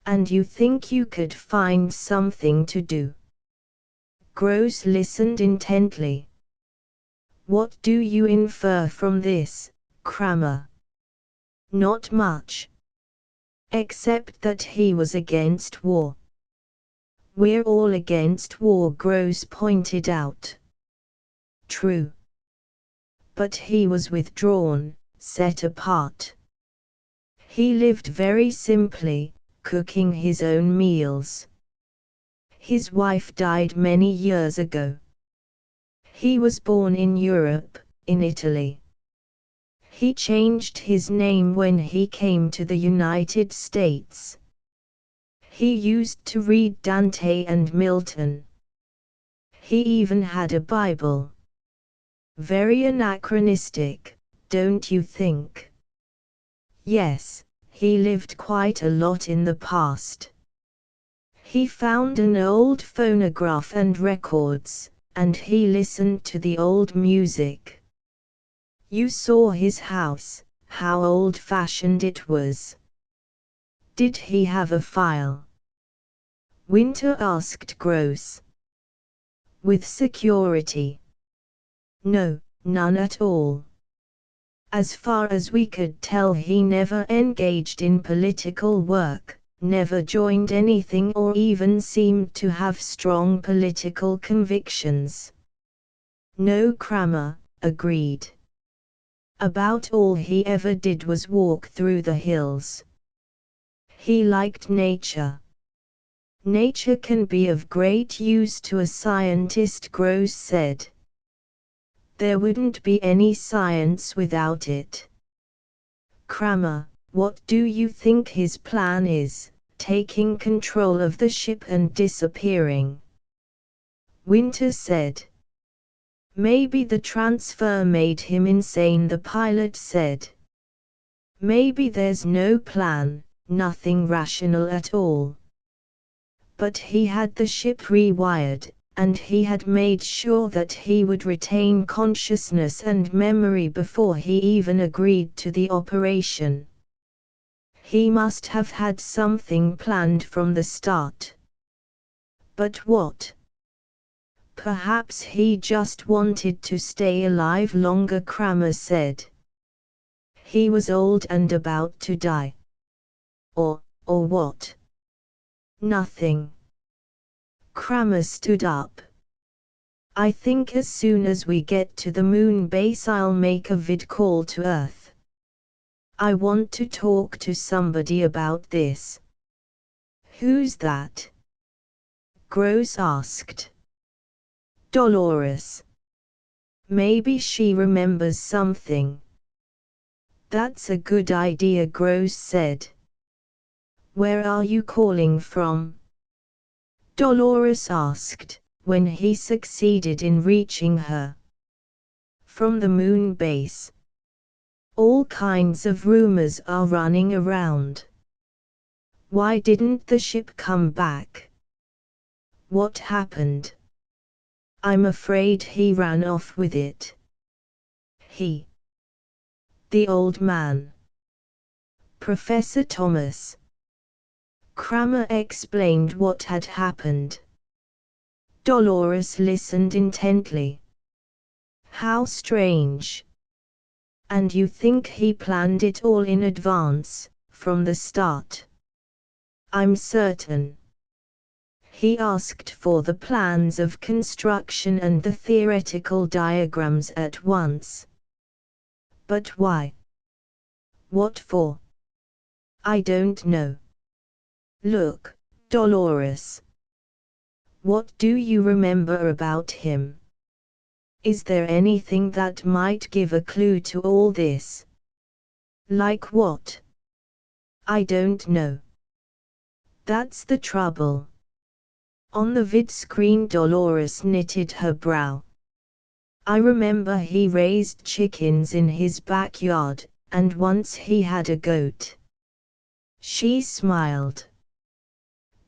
And you think you could find something to do? Gross listened intently. What do you infer from this, Kramer? Not much. Except that he was against war. We're all against war, Gross pointed out. True. But he was withdrawn, set apart. He lived very simply, cooking his own meals. His wife died many years ago. He was born in Europe, in Italy. He changed his name when he came to the United States. He used to read Dante and Milton. He even had a Bible. Very anachronistic, don't you think? Yes, he lived quite a lot in the past. He found an old phonograph and records, and he listened to the old music. You saw his house, how old-fashioned it was. Did he have a file? Winter asked Gross. With security? No, none at all. As far as we could tell, he never engaged in political work, never joined anything or even seemed to have strong political convictions. No, Kramer agreed. About all he ever did was walk through the hills. He liked nature. Nature can be of great use to a scientist, Gross said. There wouldn't be any science without it. Kramer, what do you think his plan is, taking control of the ship and disappearing? Winter said. Maybe the transfer made him insane, the pilot said. Maybe there's no plan, nothing rational at all. But he had the ship rewired, and he had made sure that he would retain consciousness and memory before he even agreed to the operation. He must have had something planned from the start. But what? Perhaps he just wanted to stay alive longer, Kramer said. He was old and about to die. Or what? Nothing. Kramer stood up. I think as soon as we get to the moon base I'll make a vid call to Earth. I want to talk to somebody about this. Who's that? Gross asked. Dolores. Maybe she remembers something. That's a good idea, Gross said. Where are you calling from? Dolores asked, when he succeeded in reaching her. From the moon base. All kinds of rumors are running around. Why didn't the ship come back? What happened? I'm afraid he ran off with it. He. The old man. Professor Thomas. Kramer explained what had happened. Dolores listened intently. How strange. And you think he planned it all in advance, from the start? I'm certain. He asked for the plans of construction and the theoretical diagrams at once. But why? What for? I don't know. Look, Dolores. What do you remember about him? Is there anything that might give a clue to all this? Like what? I don't know. That's the trouble. On the vid screen, Dolores knitted her brow. I remember he raised chickens in his backyard, and once he had a goat. She smiled.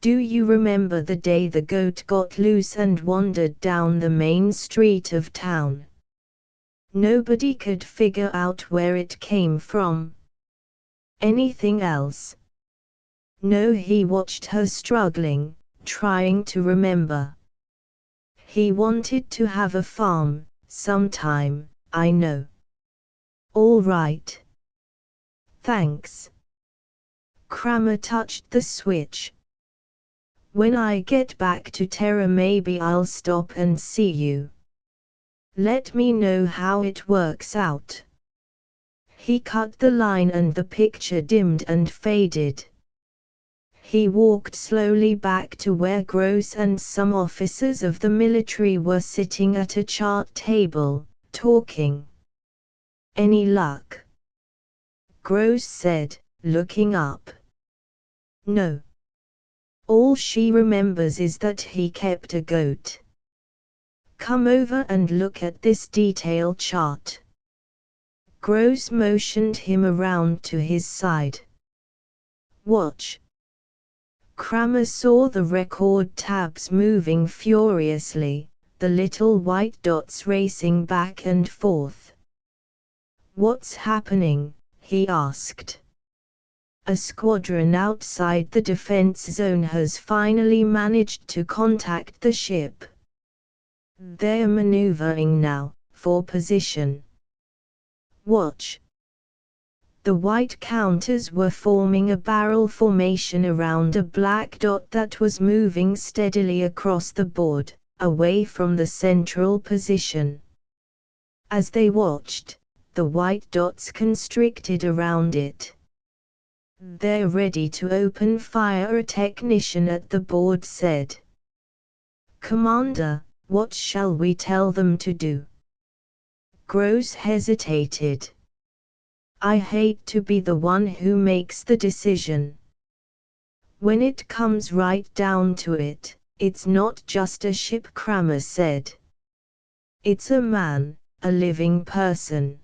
Do you remember the day the goat got loose and wandered down the main street of town? Nobody could figure out where it came from. Anything else? No, he watched her struggling, trying to remember. He wanted to have a farm, sometime, I know. All right. Thanks. Kramer touched the switch. When I get back to Terra, maybe I'll stop and see you. Let me know how it works out. He cut the line and the picture dimmed and faded. He walked slowly back to where Gross and some officers of the military were sitting at a chart table, talking. Any luck? Gross said, looking up. No. All she remembers is that he kept a goat. Come over and look at this detail chart. Gross motioned him around to his side. Watch. Kramer saw the record tabs moving furiously, the little white dots racing back and forth. What's happening? He asked. A squadron outside the defense zone has finally managed to contact the ship. They're maneuvering now, for position. Watch. The white counters were forming a barrel formation around a black dot that was moving steadily across the board, away from the central position. As they watched, the white dots constricted around it. They're ready to open fire, a technician at the board said. Commander, what shall we tell them to do? Gross hesitated. I hate to be the one who makes the decision. When it comes right down to it, it's not just a ship, Kramer said. It's a man, a living person.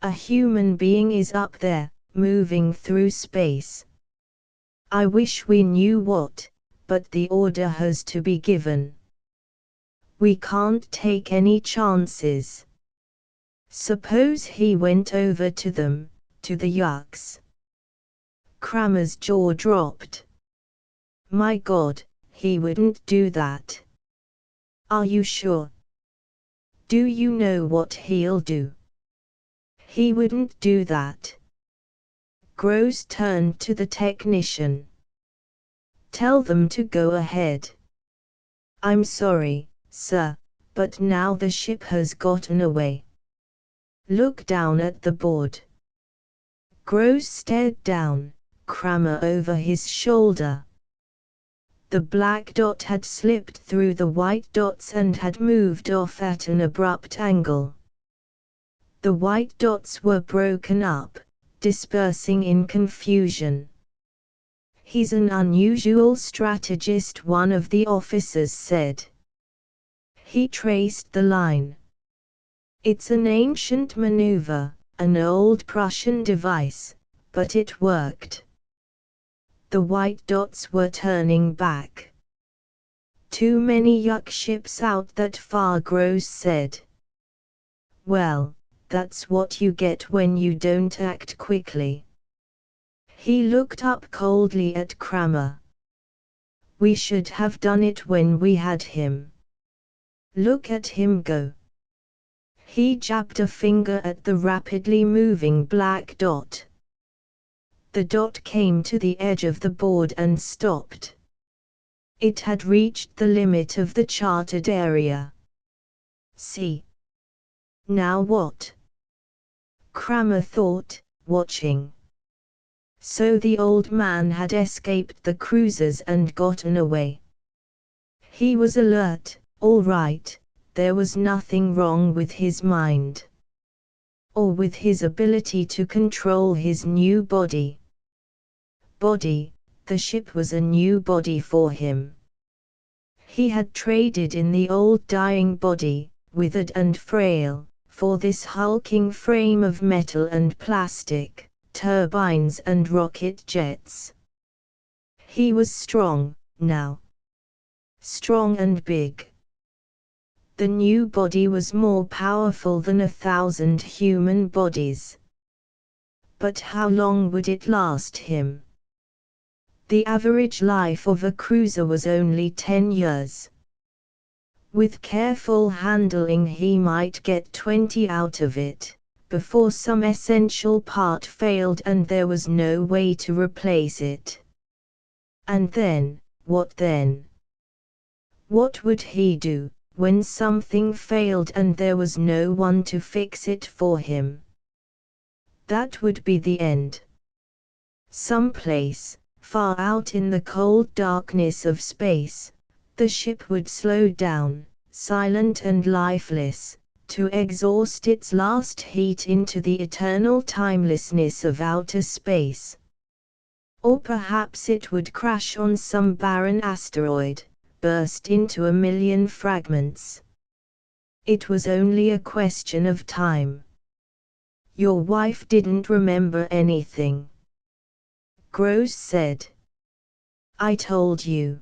A human being is up there, moving through space. I wish we knew what, but the order has to be given. We can't take any chances. Suppose he went over to them, to the Yuks. Kramer's jaw dropped. My God, he wouldn't do that. Are you sure? Do you know what he'll do? He wouldn't do that. Gross turned to the technician. Tell them to go ahead. I'm sorry, sir, but now the ship has gotten away. Look down at the board. Gross stared down, Kramer over his shoulder. The black dot had slipped through the white dots and had moved off at an abrupt angle. The white dots were broken up, dispersing in confusion. "He's an unusual strategist," one of the officers said. He traced the line. "It's an ancient maneuver, an old Prussian device, but it worked." The white dots were turning back. "Too many yuck ships out that far," Gross said. "Well, that's what you get when you don't act quickly." He looked up coldly at Kramer. "We should have done it when we had him. Look at him go." He jabbed a finger at the rapidly moving black dot. The dot came to the edge of the board and stopped. It had reached the limit of the charted area. "See? Now what?" Kramer thought, watching. So the old man had escaped the cruisers and gotten away. He was alert, all right, there was nothing wrong with his mind. Or with his ability to control his new body. The ship was a new body for him. He had traded in the old dying body, withered and frail, for this hulking frame of metal and plastic, turbines and rocket jets. He was strong, now. Strong and big. The new body was more powerful than 1,000 human bodies. But how long would it last him? The average life of a cruiser was only 10 years. With careful handling he might get 20 out of it, before some essential part failed and there was no way to replace it. And then, what then? What would he do, when something failed and there was no one to fix it for him? That would be the end. Someplace, far out in the cold darkness of space, the ship would slow down, silent and lifeless, to exhaust its last heat into the eternal timelessness of outer space. Or perhaps it would crash on some barren asteroid, burst into a million fragments. It was only a question of time. Your wife didn't remember anything. Gross said. I told you.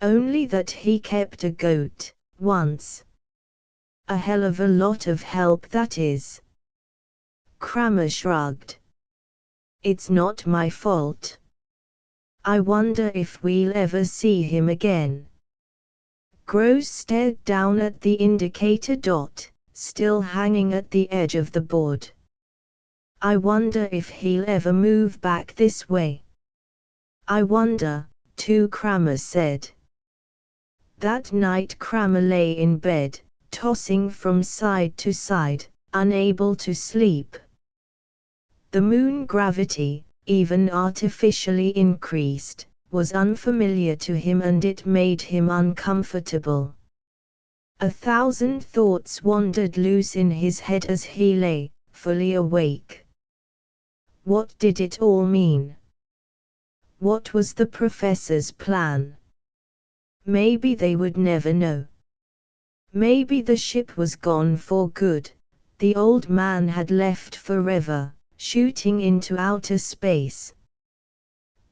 Only that he kept a goat, once. A hell of a lot of help, that is. Kramer shrugged. It's not my fault. I wonder if we'll ever see him again. Gross stared down at the indicator dot, still hanging at the edge of the board. I wonder if he'll ever move back this way. I wonder, too, Kramer said. That night Kramer lay in bed, tossing from side to side, unable to sleep. The moon gravity, even artificially increased, was unfamiliar to him and it made him uncomfortable. 1,000 thoughts wandered loose in his head as he lay, fully awake. What did it all mean? What was the professor's plan? Maybe they would never know. Maybe the ship was gone for good, the old man had left forever, shooting into outer space.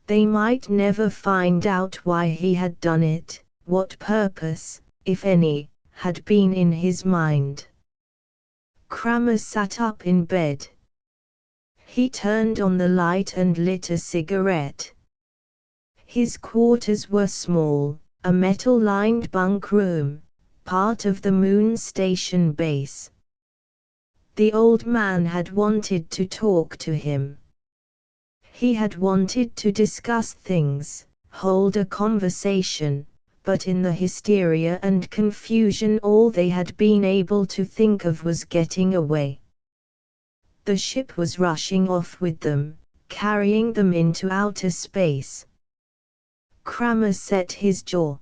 They might never find out why he had done it, what purpose, if any, had been in his mind. Kramer sat up in bed. He turned on the light and lit a cigarette. His quarters were small, a metal-lined bunk room, part of the moon station base. The old man had wanted to talk to him. He had wanted to discuss things, hold a conversation, but in the hysteria and confusion all they had been able to think of was getting away. The ship was rushing off with them, carrying them into outer space. Kramer set his jaw.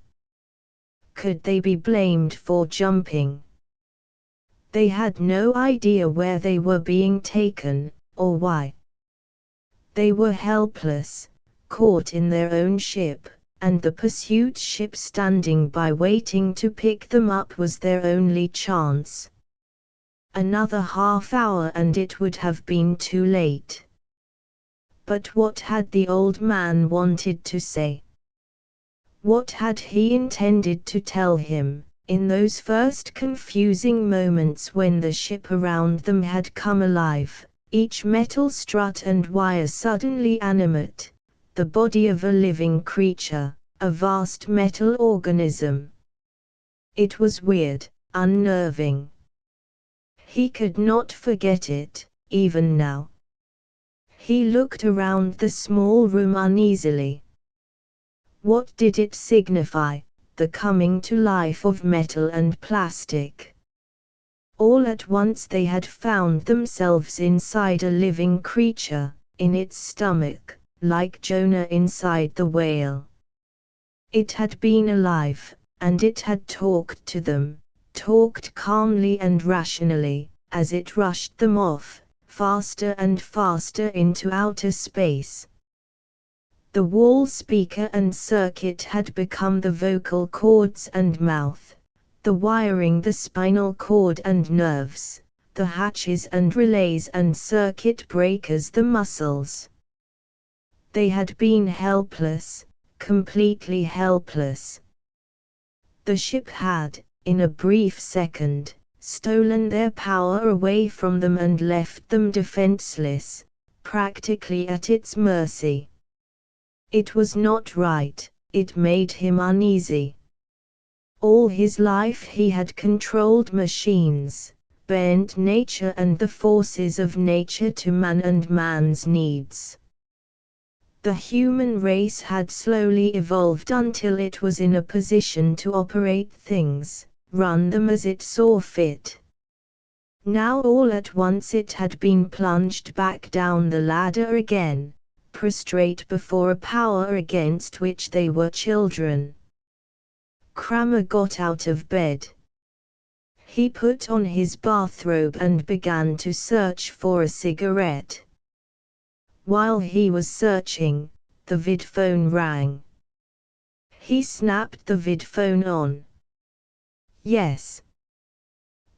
Could they be blamed for jumping? They had no idea where they were being taken, or why. They were helpless, caught in their own ship, and the pursuit ship standing by waiting to pick them up was their only chance. Another half hour and it would have been too late. But what had the old man wanted to say? What had he intended to tell him, in those first confusing moments when the ship around them had come alive, each metal strut and wire suddenly animate, the body of a living creature, a vast metal organism? It was weird, unnerving. He could not forget it, even now. He looked around the small room uneasily. What did it signify, the coming to life of metal and plastic? All at once they had found themselves inside a living creature, in its stomach, like Jonah inside the whale. It had been alive, and it had talked to them, talked calmly and rationally, as it rushed them off, faster and faster into outer space. The wall speaker and circuit had become the vocal cords and mouth, the wiring the spinal cord and nerves, the hatches and relays and circuit breakers the muscles. They had been helpless, completely helpless. The ship had, in a brief second, stolen their power away from them and left them defenseless, practically at its mercy. It was not right, it made him uneasy. All his life he had controlled machines, bent nature and the forces of nature to man and man's needs. The human race had slowly evolved until it was in a position to operate things, run them as it saw fit. Now all at once it had been plunged back down the ladder again, prostrate before a power against which they were children. Kramer got out of bed. He put on his bathrobe and began to search for a cigarette. While he was searching, the vidphone rang. He snapped the vidphone on. Yes.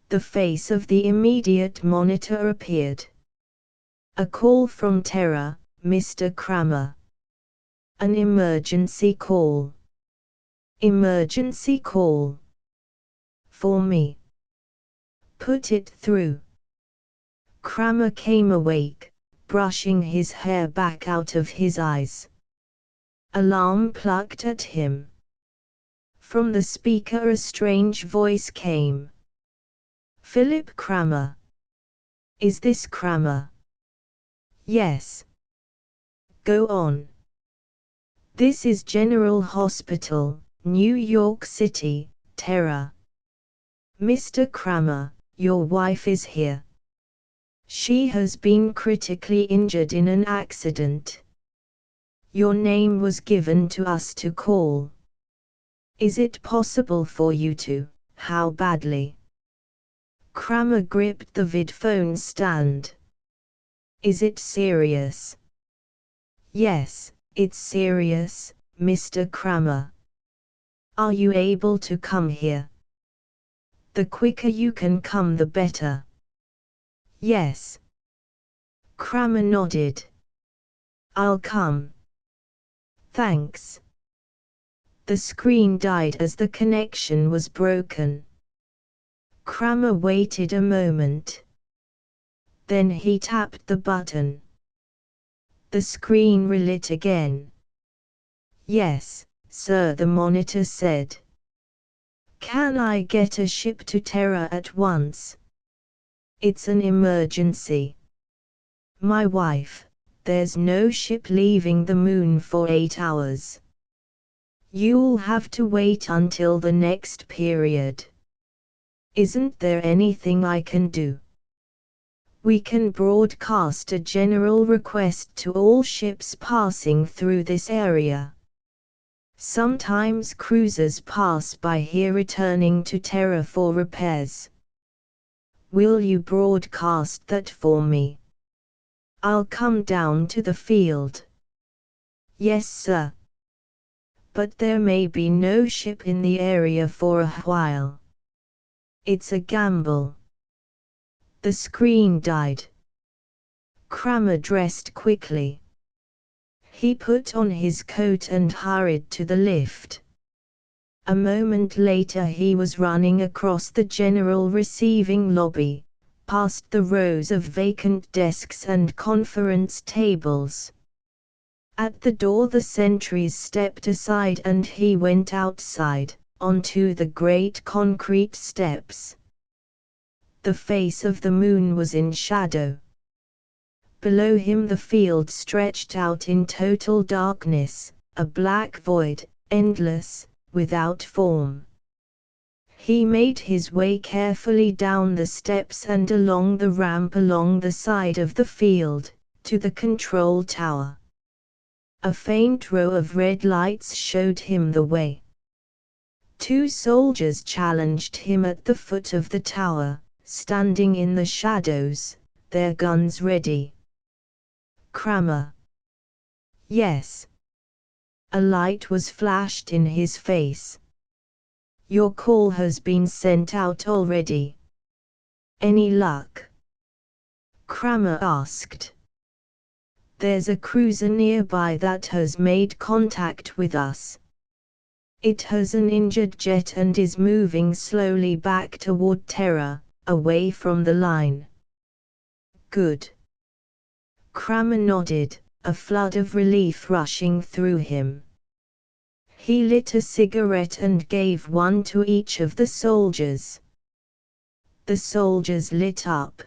The face of the immediate monitor appeared. A call from Terra, Mr. Kramer. An emergency call. Emergency call. For me. Put it through. Kramer came awake, brushing his hair back out of his eyes. Alarm plucked at him. From the speaker a strange voice came. Philip Kramer. Is this Kramer? Yes. Go on. This is General Hospital, New York City, Terra. Mr. Kramer, your wife is here. She has been critically injured in an accident. Your name was given to us to call. Is it possible for you to, how badly? Kramer gripped the vidphone stand. Is it serious? Yes, it's serious, Mr. Kramer. Are you able to come here? The quicker you can come the better. Yes. Kramer nodded. I'll come. Thanks. The screen died as the connection was broken. Kramer waited a moment. Then he tapped the button. The screen relit again. Yes, sir, the monitor said. Can I get a ship to Terra at once? It's an emergency. My wife, there's no ship leaving the moon for 8 hours. You'll have to wait until the next period. Isn't there anything I can do? We can broadcast a general request to all ships passing through this area. Sometimes cruisers pass by here returning to Terra for repairs. Will you broadcast that for me? I'll come down to the field. Yes, sir. But there may be no ship in the area for a while. It's a gamble. The screen died. Kramer dressed quickly. He put on his coat and hurried to the lift. A moment later he was running across the general receiving lobby, past the rows of vacant desks and conference tables. At the door the sentries stepped aside and he went outside, onto the great concrete steps. The face of the moon was in shadow. Below him the field stretched out in total darkness, a black void, endless, without form. He made his way carefully down the steps and along the ramp along the side of the field, to the control tower. A faint row of red lights showed him the way. 2 soldiers challenged him at the foot of the tower, standing in the shadows, their guns ready. Kramer. Yes. A light was flashed in his face. Your call has been sent out already. Any luck? Kramer asked. There's a cruiser nearby that has made contact with us. It has an injured jet and is moving slowly back toward Terra, away from the line. Good. Kramer nodded, a flood of relief rushing through him. He lit a cigarette and gave one to each of the soldiers. The soldiers lit up.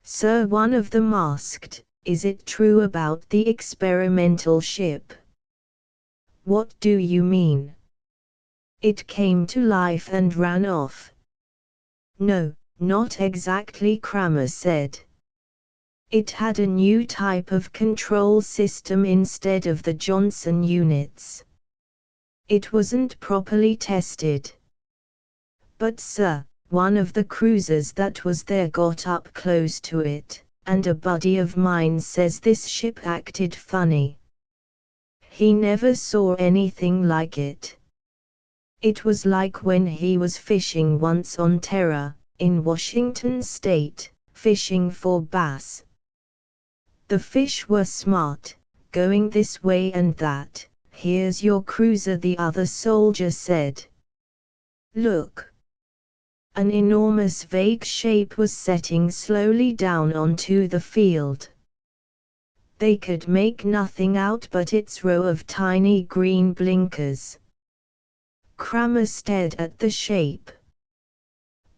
Sir, one of them asked, is it true about the experimental ship? What do you mean? It came to life and ran off. No, not exactly, Kramer said. It had a new type of control system instead of the Johnson units. It wasn't properly tested. But sir, one of the cruisers that was there got up close to it, and a buddy of mine says this ship acted funny. He never saw anything like it. It was like when he was fishing once on Terra, in Washington state, fishing for bass. The fish were smart, going this way and that. Here's your cruiser, the other soldier said. Look. An enormous vague shape was setting slowly down onto the field. They could make nothing out but its row of tiny green blinkers. Kramer stared at the shape.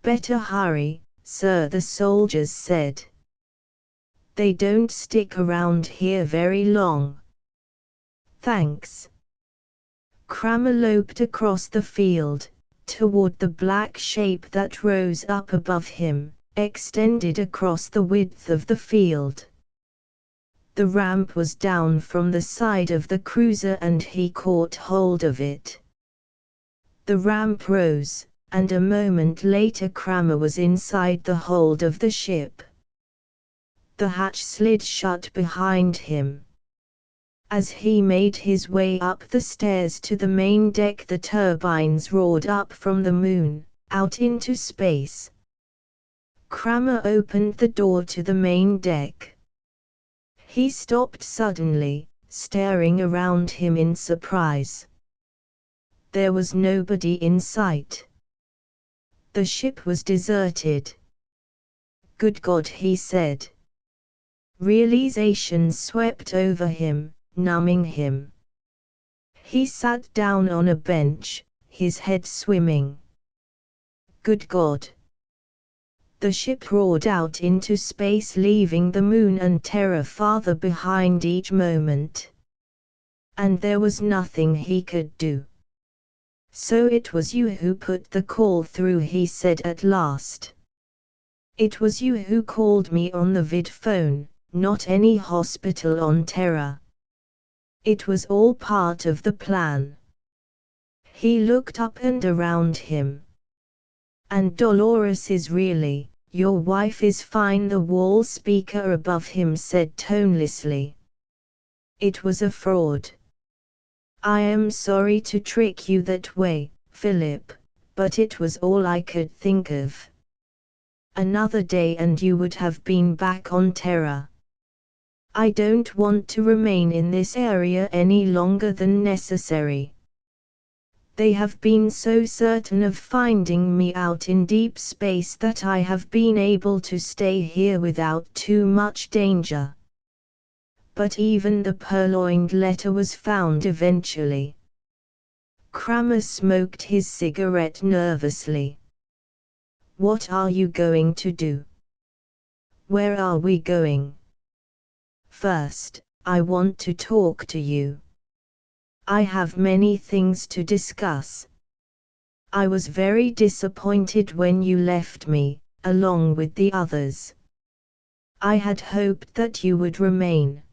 Better hurry, sir, the soldiers said. They don't stick around here very long. Thanks. Kramer loped across the field, toward the black shape that rose up above him, extended across the width of the field. The ramp was down from the side of the cruiser and he caught hold of it. The ramp rose, and a moment later Kramer was inside the hold of the ship. The hatch slid shut behind him. As he made his way up the stairs to the main deck, the turbines roared up from the moon, out into space. Kramer opened the door to the main deck. He stopped suddenly, staring around him in surprise. There was nobody in sight. The ship was deserted. Good God, he said. Realization swept over him, numbing him. He sat down on a bench, his head swimming. Good God. The ship roared out into space, leaving the moon and Terra farther behind each moment. And there was nothing he could do. So it was you who put the call through, he said at last. It was you who called me on the vid phone, not any hospital on Terra. It was all part of the plan. He looked up and around him. And Dolores is really, your wife is fine, the wall speaker above him said tonelessly. It was a fraud. I am sorry to trick you that way, Philip, but it was all I could think of. Another day and you would have been back on Terra. I don't want to remain in this area any longer than necessary. They have been so certain of finding me out in deep space that I have been able to stay here without too much danger. But even the purloined letter was found eventually. Kramer smoked his cigarette nervously. What are you going to do? Where are we going? First, I want to talk to you. I have many things to discuss. I was very disappointed when you left me, along with the others. I had hoped that you would remain.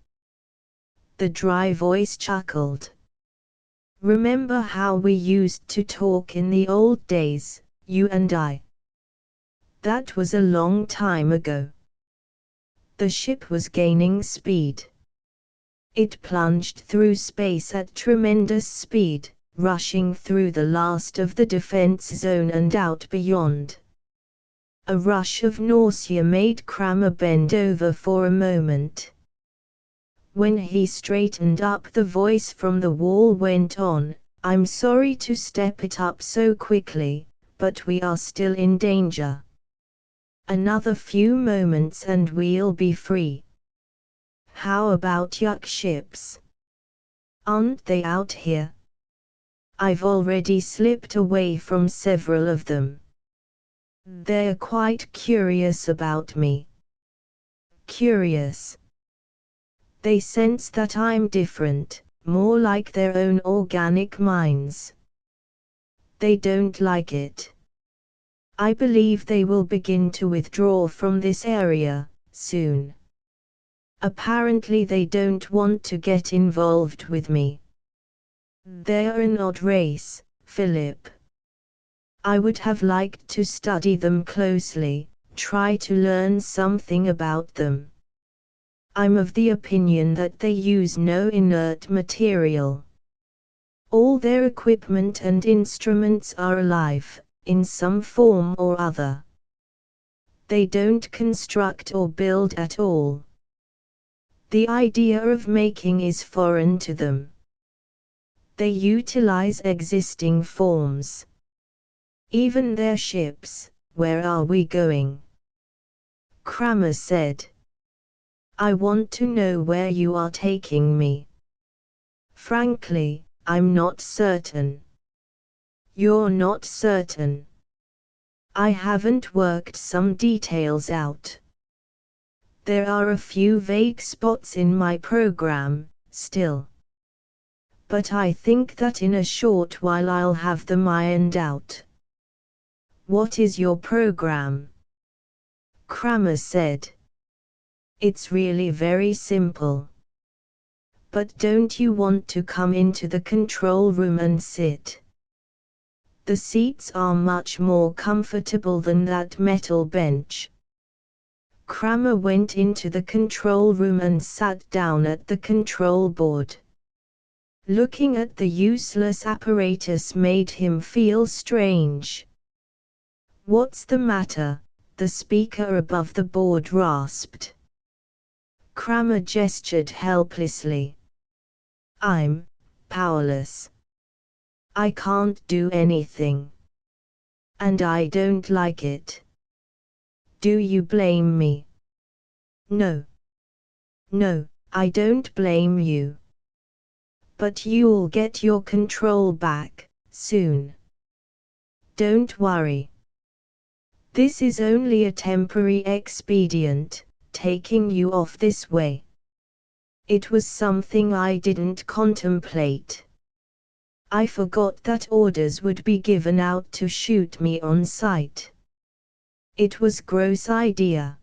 The dry voice chuckled. Remember how we used to talk in the old days, you and I? That was a long time ago. The ship was gaining speed. It plunged through space at tremendous speed, rushing through the last of the defense zone and out beyond. A rush of nausea made Kramer bend over for a moment. When he straightened up, the voice from the wall went on, I'm sorry to step it up so quickly, but we are still in danger. Another few moments and we'll be free. How about yuck ships? Aren't they out here? I've already slipped away from several of them. They're quite curious about me. Curious. They sense that I'm different, more like their own organic minds. They don't like it. I believe they will begin to withdraw from this area, soon. Apparently they don't want to get involved with me. They're an odd race, Philip. I would have liked to study them closely, try to learn something about them. I'm of the opinion that they use no inert material. All their equipment and instruments are alive, in some form or other. They don't construct or build at all. The idea of making is foreign to them. They utilize existing forms. Even their ships, where are we going? Kramer said. I want to know where you are taking me. Frankly, I'm not certain. You're not certain. I haven't worked some details out. There are a few vague spots in my program, still. But I think that in a short while I'll have them ironed out. What is your program? Kramer said. It's really very simple. But don't you want to come into the control room and sit? The seats are much more comfortable than that metal bench. Kramer went into the control room and sat down at the control board. Looking at the useless apparatus made him feel strange. What's the matter? The speaker above the board rasped. Kramer gestured helplessly. I'm powerless. I can't do anything. And I don't like it. Do you blame me? No. No, I don't blame you. But you'll get your control back, soon. Don't worry. This is only a temporary expedient, taking you off this way. It was something I didn't contemplate. I forgot that orders would be given out to shoot me on sight. It was a gross idea.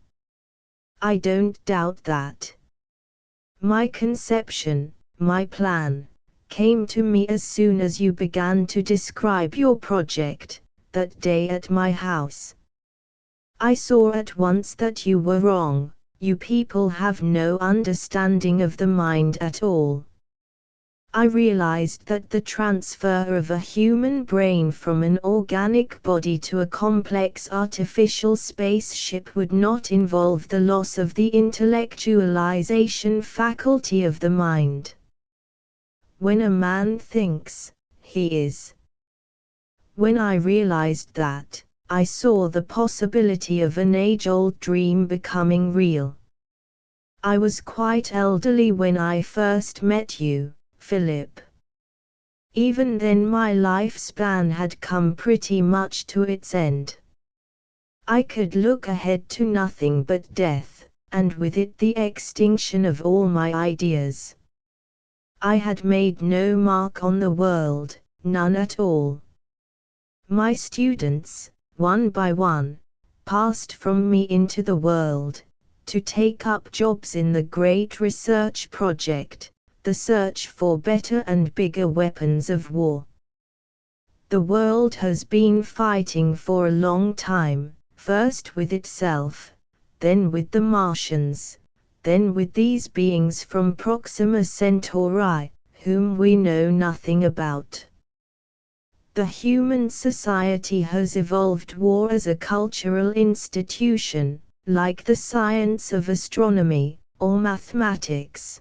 I don't doubt that. My conception, my plan, came to me as soon as you began to describe your project, that day at my house. I saw at once that you were wrong. You people have no understanding of the mind at all. I realized that the transfer of a human brain from an organic body to a complex artificial spaceship would not involve the loss of the intellectualization faculty of the mind. When a man thinks, he is. When I realized that, I saw the possibility of an age-old dream becoming real. I was quite elderly when I first met you, Philip. Even then my lifespan had come pretty much to its end. I could look ahead to nothing but death, and with it the extinction of all my ideas. I had made no mark on the world, none at all. My students, one by one, passed from me into the world, to take up jobs in the great research project, the search for better and bigger weapons of war. The world has been fighting for a long time, first with itself, then with the Martians, then with these beings from Proxima Centauri, whom we know nothing about. The human society has evolved war as a cultural institution, like the science of astronomy, or mathematics.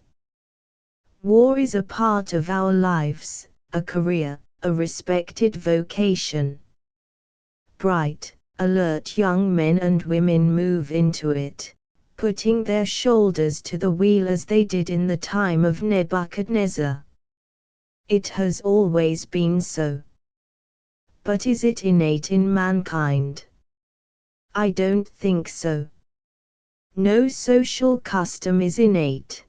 War is a part of our lives, a career, a respected vocation. Bright, alert young men and women move into it, putting their shoulders to the wheel as they did in the time of Nebuchadnezzar. It has always been so. But is it innate in mankind? I don't think so. No social custom is innate.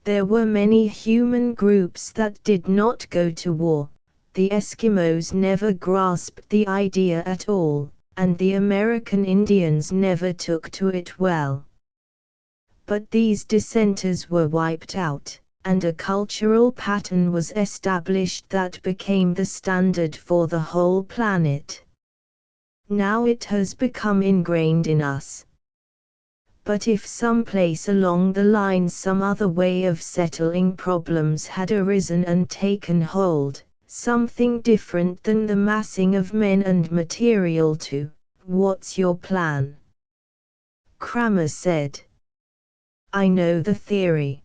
There were many human groups that did not go to war. The Eskimos never grasped the idea at all, and the American Indians never took to it well. But these dissenters were wiped out, and a cultural pattern was established that became the standard for the whole planet. Now it has become ingrained in us. But if someplace along the line some other way of settling problems had arisen and taken hold, something different than the massing of men and material to, what's your plan? Kramer said. I know the theory.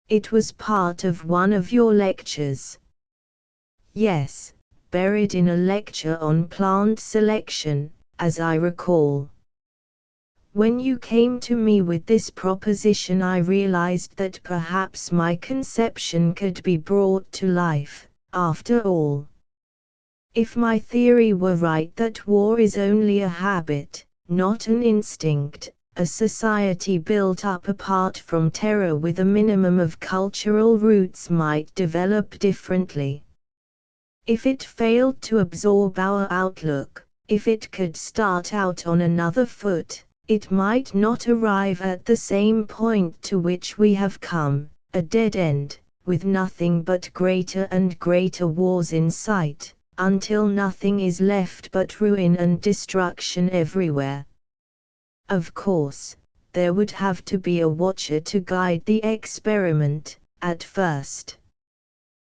It was part of one of your lectures. Yes, buried in a lecture on plant selection, as I recall. When you came to me with this proposition, I realized that perhaps my conception could be brought to life, after all. If my theory were right that war is only a habit, not an instinct, a society built up apart from terror with a minimum of cultural roots might develop differently. If it failed to absorb our outlook, if it could start out on another foot, it might not arrive at the same point to which we have come, a dead end, with nothing but greater and greater wars in sight, until nothing is left but ruin and destruction everywhere. Of course, there would have to be a watcher to guide the experiment, at first.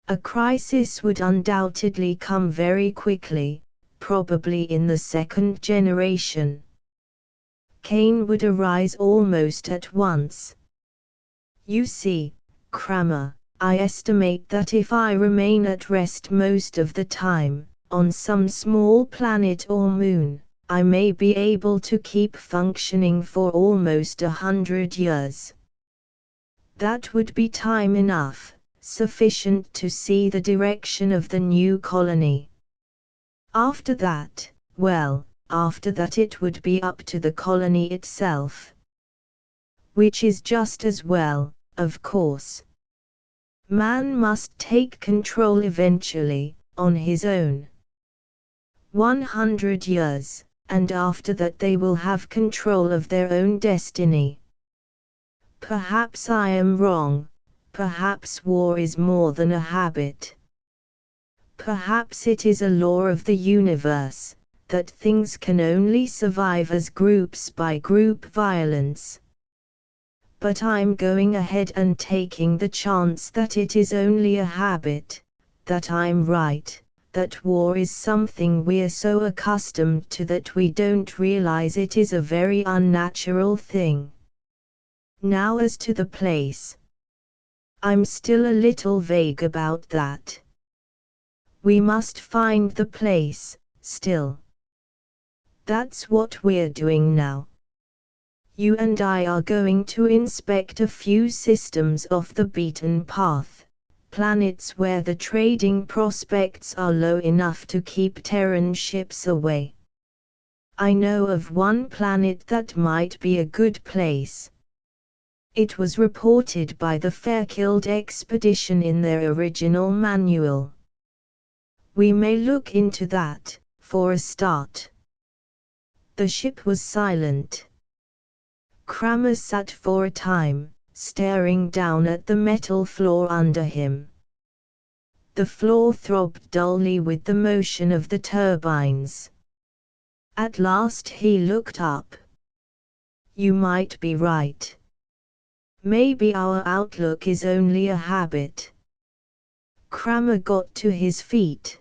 A crisis would undoubtedly come very quickly, probably in the second generation. Cain would arise almost at once. You see, Kramer, I estimate that if I remain at rest most of the time, on some small planet or moon, I may be able to keep functioning for almost 100 years. That would be time enough, sufficient to see the direction of the new colony. After that, well, after that it would be up to the colony itself. Which is just as well, of course. Man must take control eventually, on his own. 100 years. And after that they will have control of their own destiny. Perhaps I am wrong, Perhaps war is more than a habit. Perhaps it is a law of the universe, that things can only survive as groups by group violence. But I'm going ahead and taking the chance that it is only a habit, that I'm right, that war is something we're so accustomed to that we don't realize it is a very unnatural thing. Now as to the place. I'm still a little vague about that. We must find the place, still. That's what we're doing now. You and I are going to inspect a few systems off the beaten path, planets where the trading prospects are low enough to keep Terran ships away. I know of one planet that might be a good place. It was reported by the Fairchild expedition in their original manual. We may look into that, for a start. The ship was silent. Kramer sat for a time, staring down at the metal floor under him. The floor throbbed dully with the motion of the turbines. At last he looked up. You might be right. Maybe our outlook is only a habit. Kramer got to his feet.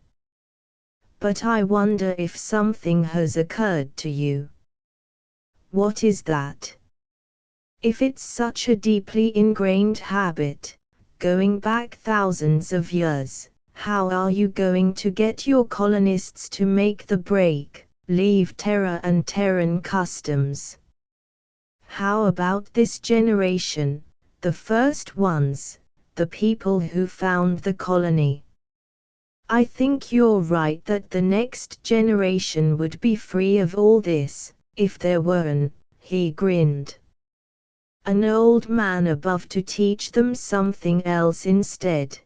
But I wonder if something has occurred to you. What is that? If it's such a deeply ingrained habit, going back thousands of years, how are you going to get your colonists to make the break, leave Terra and Terran customs? How about this generation, the first ones, the people who found the colony? I think you're right that the next generation would be free of all this, if there were he grinned. An old man above to teach them something else instead.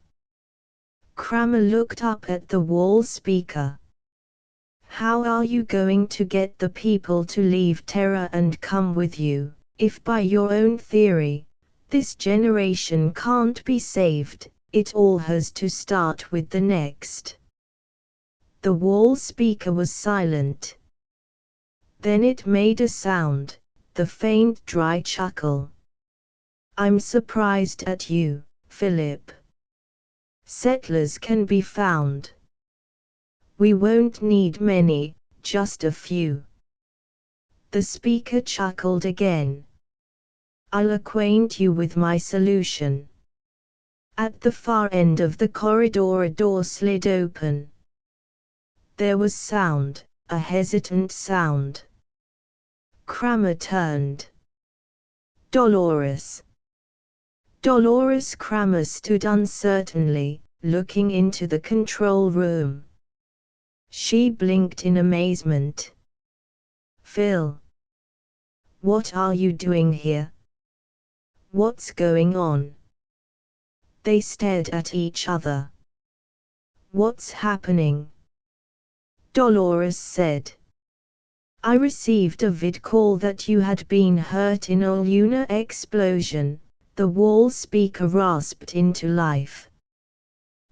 Kramer looked up at the wall speaker. How are you going to get the people to leave Terra and come with you, if by your own theory, this generation can't be saved? It all has to start with the next. The wall speaker was silent. Then it made a sound, the faint dry chuckle. I'm surprised at you, Philip. Settlers can be found. We won't need many, just a few. The speaker chuckled again. I'll acquaint you with my solution. At the far end of the corridor a door slid open. There was sound, a hesitant sound. Kramer turned. Dolores. Dolores Kramer stood uncertainly, looking into the control room. She blinked in amazement. Phil. What are you doing here? What's going on? They stared at each other. What's happening? Dolores said. I received a vid call that you had been hurt in a lunar explosion, the wall speaker rasped into life.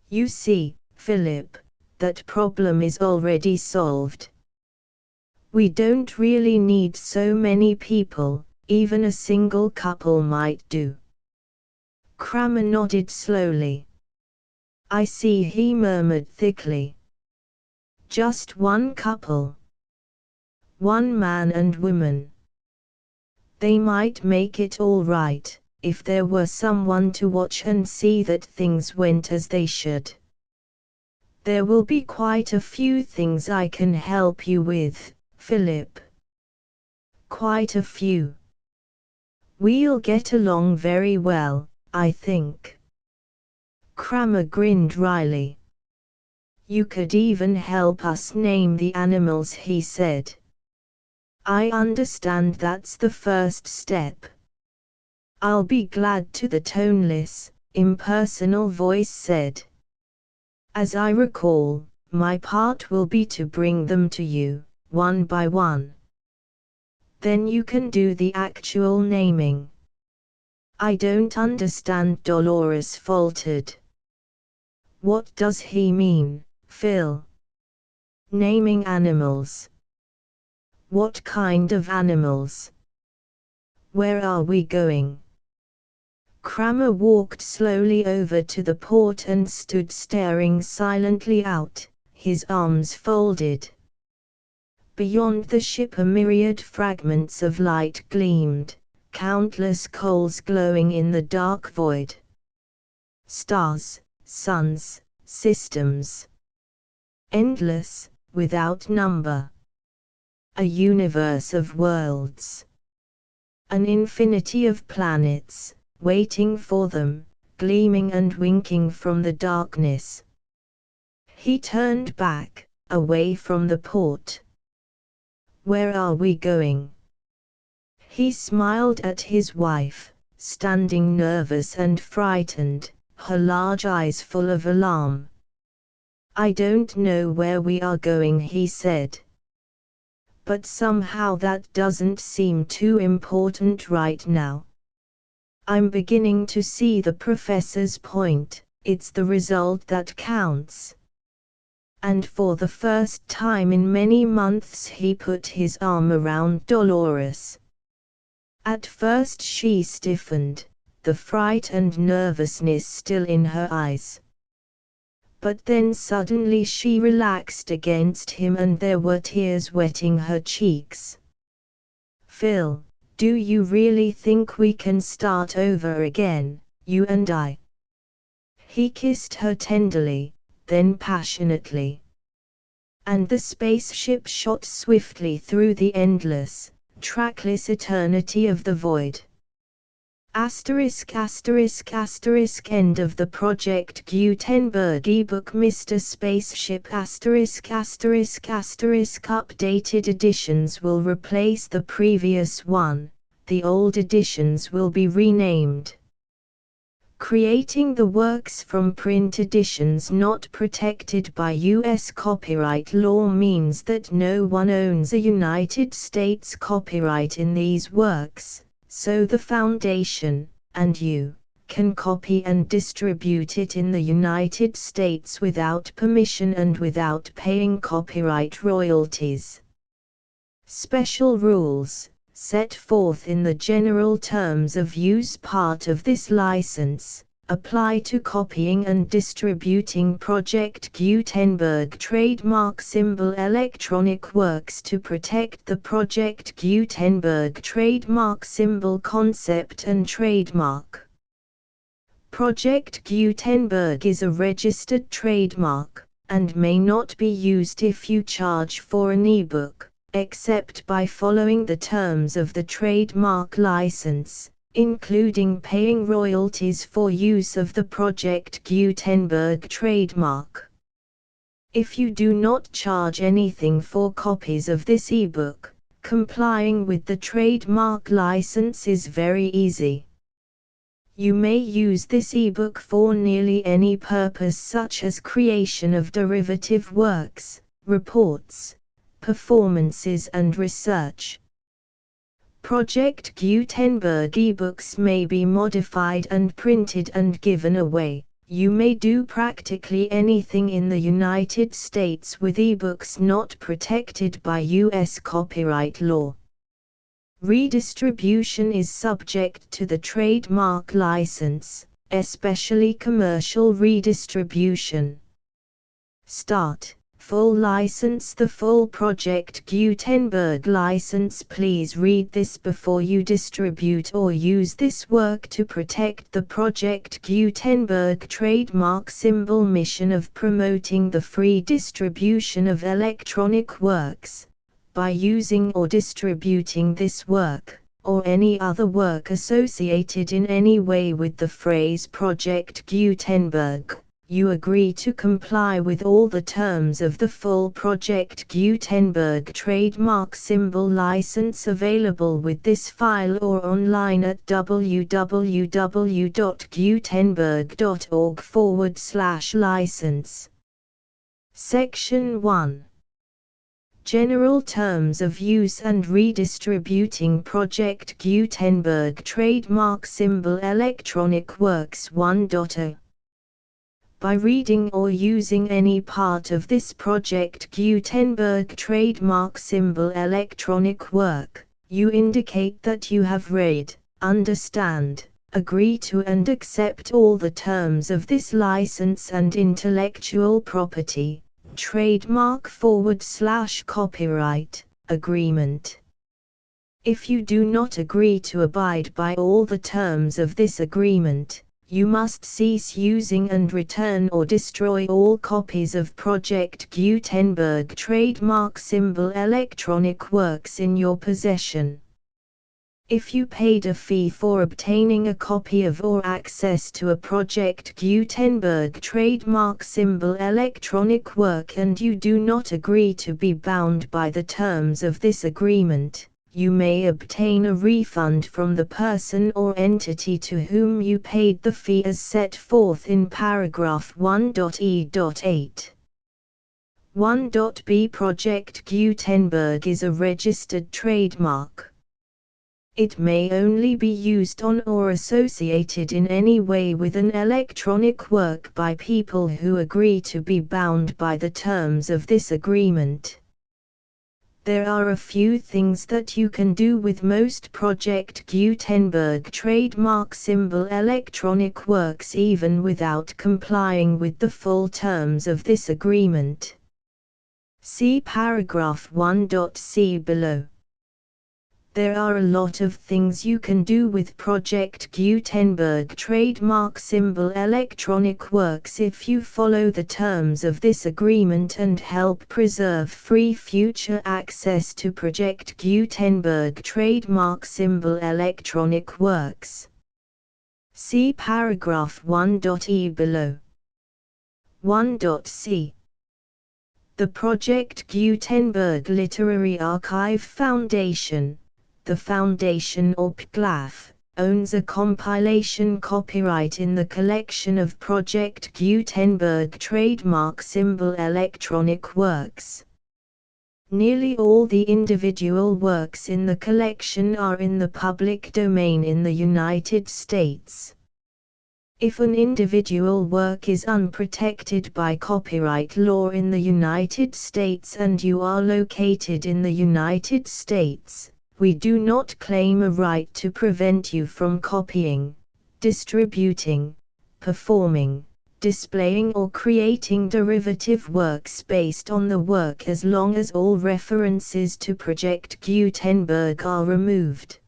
You see, Philip, that problem is already solved. We don't really need so many people, even a single couple might do. Kramer nodded slowly. I see, he murmured thickly. Just one couple. One man and woman. They might make it all right, if there were someone to watch and see that things went as they should. There will be quite a few things I can help you with, Philip. Quite a few. We'll get along very well, I think. Kramer grinned wryly. You could even help us name the animals, he said. I understand that's the first step. I'll be glad to, the toneless, impersonal voice said. As I recall, my part will be to bring them to you, one by one. Then you can do the actual naming. I don't understand, Dolores faltered. What does he mean, Phil? Naming animals. What kind of animals? Where are we going? Kramer walked slowly over to the port and stood staring silently out, his arms folded. Beyond the ship a myriad fragments of light gleamed, countless coals glowing in the dark void. Stars, suns, systems. Endless, without number. A universe of worlds. An infinity of planets, waiting for them, gleaming and winking from the darkness. He turned back, away from the port. Where are we going? He smiled at his wife, standing nervous and frightened, her large eyes full of alarm. I don't know where we are going, he said. But somehow that doesn't seem too important right now. I'm beginning to see the professor's point, it's the result that counts. And for the first time in many months he put his arm around Dolores. At first she stiffened, the fright and nervousness still in her eyes. But then suddenly she relaxed against him and there were tears wetting her cheeks. Phil, do you really think we can start over again, you and I? He kissed her tenderly, then passionately. And the spaceship shot swiftly through the endless, trackless eternity of the void. Asterisk asterisk asterisk end of the Project Gutenberg ebook Mr. Spaceship asterisk asterisk asterisk updated editions will replace the previous one, the old editions will be renamed. Creating the works from print editions not protected by U.S. copyright law means that no one owns a United States copyright in these works, so the Foundation, and you, can copy and distribute it in the United States without permission and without paying copyright royalties. Special rules, set forth in the general terms of use part of this license, apply to copying and distributing Project Gutenberg trademark symbol electronic works to protect the Project Gutenberg trademark symbol concept and trademark. Project Gutenberg is a registered trademark, and may not be used if you charge for an ebook, except by following the terms of the trademark license, including paying royalties for use of the Project Gutenberg trademark. If you do not charge anything for copies of this ebook, complying with the trademark license is very easy. You may use this ebook for nearly any purpose such as creation of derivative works, reports, performances and research. Project Gutenberg ebooks may be modified and printed and given away. You may do practically anything in the United States with ebooks not protected by U.S. copyright law. Redistribution is subject to the trademark license, especially commercial redistribution. Start. Full license. The full Project Gutenberg license. Please read this before you distribute or use this work to protect the Project Gutenberg trademark symbol mission of promoting the free distribution of electronic works, by using or distributing this work, or any other work associated in any way with the phrase Project Gutenberg. You agree to comply with all the terms of the full Project Gutenberg trademark symbol license available with this file or online at www.gutenberg.org/license. Section 1. General terms of use and redistributing Project Gutenberg trademark symbol electronic works 1.0. By reading or using any part of this Project Gutenberg trademark symbol electronic work, you indicate that you have read, understand, agree to and accept all the terms of this license and intellectual property, trademark/copyright, agreement. If you do not agree to abide by all the terms of this agreement, you must cease using and return or destroy all copies of Project Gutenberg trademark symbol electronic works in your possession. If you paid a fee for obtaining a copy of or access to a Project Gutenberg trademark symbol electronic work and you do not agree to be bound by the terms of this agreement, you may obtain a refund from the person or entity to whom you paid the fee as set forth in paragraph 1.e.8. 1.b Project Gutenberg is a registered trademark. It may only be used on or associated in any way with an electronic work by people who agree to be bound by the terms of this agreement. There are a few things that you can do with most Project Gutenberg trademark symbol electronic works even without complying with the full terms of this agreement. See paragraph 1.c below. There are a lot of things you can do with Project Gutenberg trademark symbol electronic works if you follow the terms of this agreement and help preserve free future access to Project Gutenberg trademark symbol electronic works. See paragraph 1.e below. 1.c. The Project Gutenberg Literary Archive Foundation, the Foundation or PGLAF, owns a compilation copyright in the collection of Project Gutenberg trademark symbol electronic works. Nearly all the individual works in the collection are in the public domain in the United States. If an individual work is unprotected by copyright law in the United States and you are located in the United States, we do not claim a right to prevent you from copying, distributing, performing, displaying or creating derivative works based on the work as long as all references to Project Gutenberg are removed.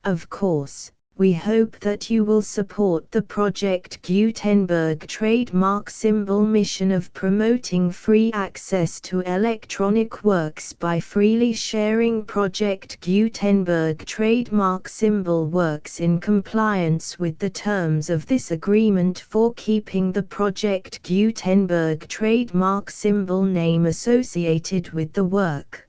Of course, we hope that you will support the Project Gutenberg trademark symbol mission of promoting free access to electronic works by freely sharing Project Gutenberg trademark symbol works in compliance with the terms of this agreement for keeping the Project Gutenberg trademark symbol name associated with the work.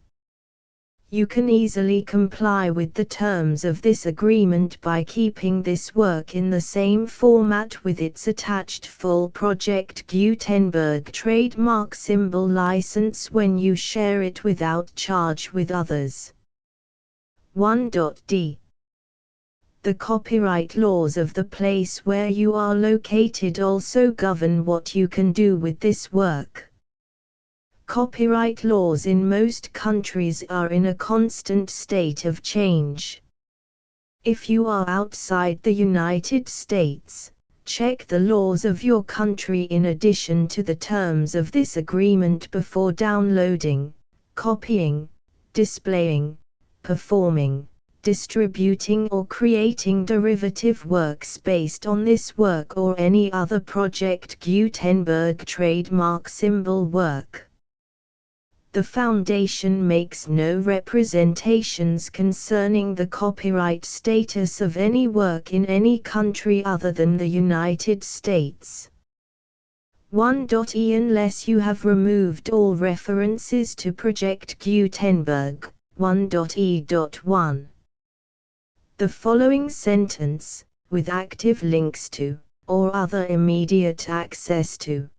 You can easily comply with the terms of this agreement by keeping this work in the same format with its attached full Project Gutenberg trademark symbol license when you share it without charge with others. 1.d. The copyright laws of the place where you are located also govern what you can do with this work. Copyright laws in most countries are in a constant state of change. If you are outside the United States, check the laws of your country in addition to the terms of this agreement before downloading, copying, displaying, performing, distributing or creating derivative works based on this work or any other Project Gutenberg trademark symbol work. The Foundation makes no representations concerning the copyright status of any work in any country other than the United States. 1.e Unless you have removed all references to Project Gutenberg, 1.e.1. The following sentence, with active links to, or other immediate access to,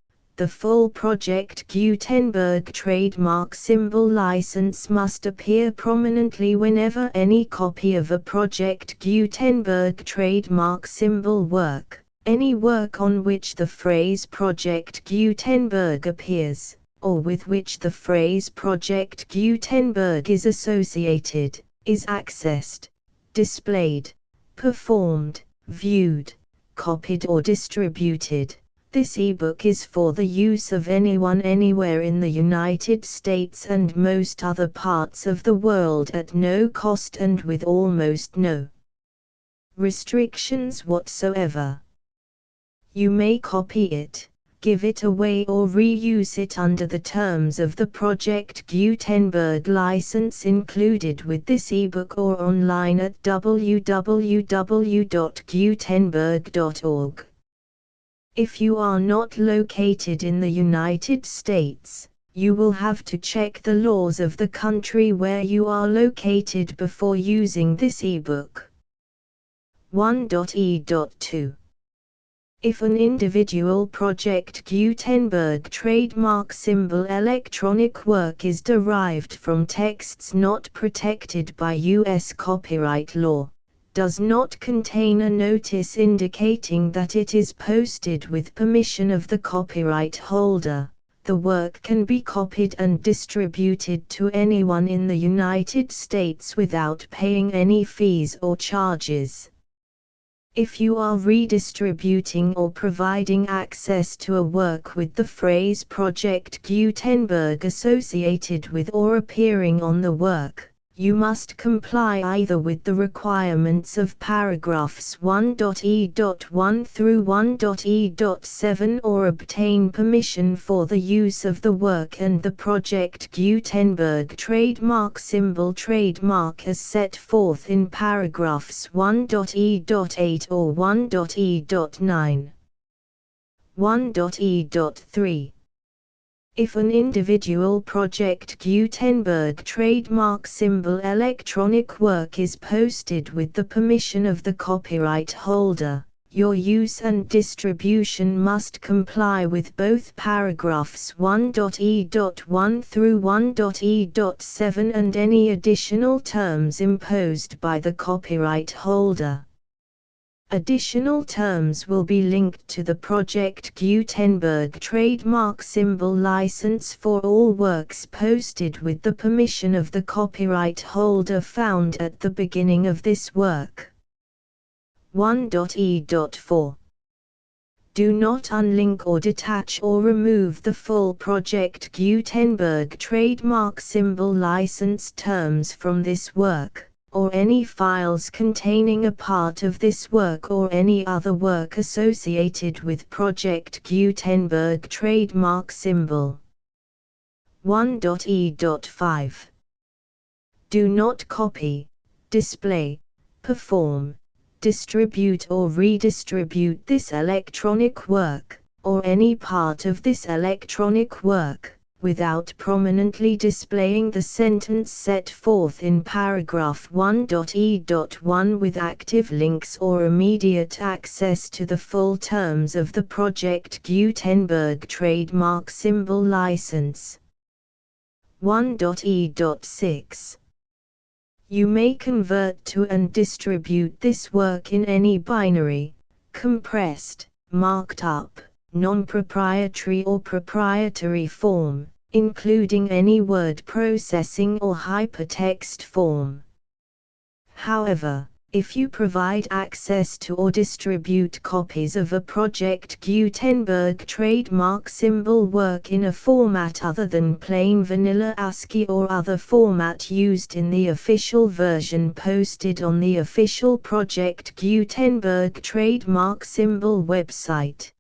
The full Project Gutenberg trademark symbol license must appear prominently whenever any copy of a Project Gutenberg trademark symbol work, any work on which the phrase Project Gutenberg appears, or with which the phrase Project Gutenberg is associated, is accessed, displayed, performed, viewed, copied or distributed. This ebook is for the use of anyone anywhere in the United States and most other parts of the world at no cost and with almost no restrictions whatsoever. You may copy it, give it away or reuse it under the terms of the Project Gutenberg license included with this ebook or online at www.gutenberg.org. If you are not located in the United States, you will have to check the laws of the country where you are located before using this ebook. 1.e.2. If an individual Project Gutenberg trademark symbol electronic work is derived from texts not protected by U.S. copyright law, does not contain a notice indicating that it is posted with permission of the copyright holder, the work can be copied and distributed to anyone in the United States without paying any fees or charges. If you are redistributing or providing access to a work with the phrase Project Gutenberg associated with or appearing on the work, you must comply either with the requirements of paragraphs 1.e.1 through 1.e.7 or obtain permission for the use of the work and the Project Gutenberg trademark symbol trademark as set forth in paragraphs 1.e.8 or 1.e.9. 1.e.3. If an individual Project Gutenberg trademark symbol electronic work is posted with the permission of the copyright holder, your use and distribution must comply with both paragraphs 1.e.1 through 1.e.7 and any additional terms imposed by the copyright holder. Additional terms will be linked to the Project Gutenberg trademark symbol license for all works posted with the permission of the copyright holder found at the beginning of this work. 1.e.4. Do not unlink or detach or remove the full Project Gutenberg trademark symbol license terms from this work, or any files containing a part of this work or any other work associated with Project Gutenberg trademark symbol. 1.e.5. Do not copy, display, perform, distribute or redistribute this electronic work, or any part of this electronic work, without prominently displaying the sentence set forth in paragraph 1.e.1 with active links or immediate access to the full terms of the Project Gutenberg trademark symbol license. 1.e.6. You may convert to and distribute this work in any binary, compressed, marked up, non-proprietary or proprietary form, including any word processing or hypertext form. However, if you provide access to or distribute copies of a Project Gutenberg trademark symbol work in a format other than plain vanilla ASCII or other format used in the official version posted on the official Project Gutenberg trademark symbol website,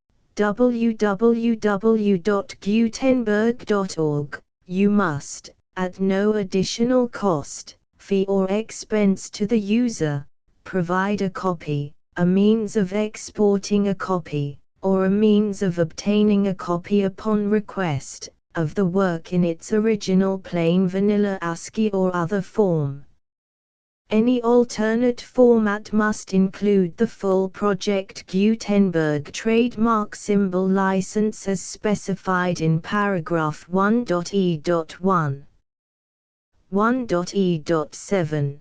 www.gutenberg.org, you must, at no additional cost, fee or expense to the user, provide a copy, a means of exporting a copy, or a means of obtaining a copy upon request, of the work in its original plain vanilla ASCII or other form. Any alternate format must include the full Project Gutenberg trademark symbol license as specified in paragraph 1.e.1. 1.e.7.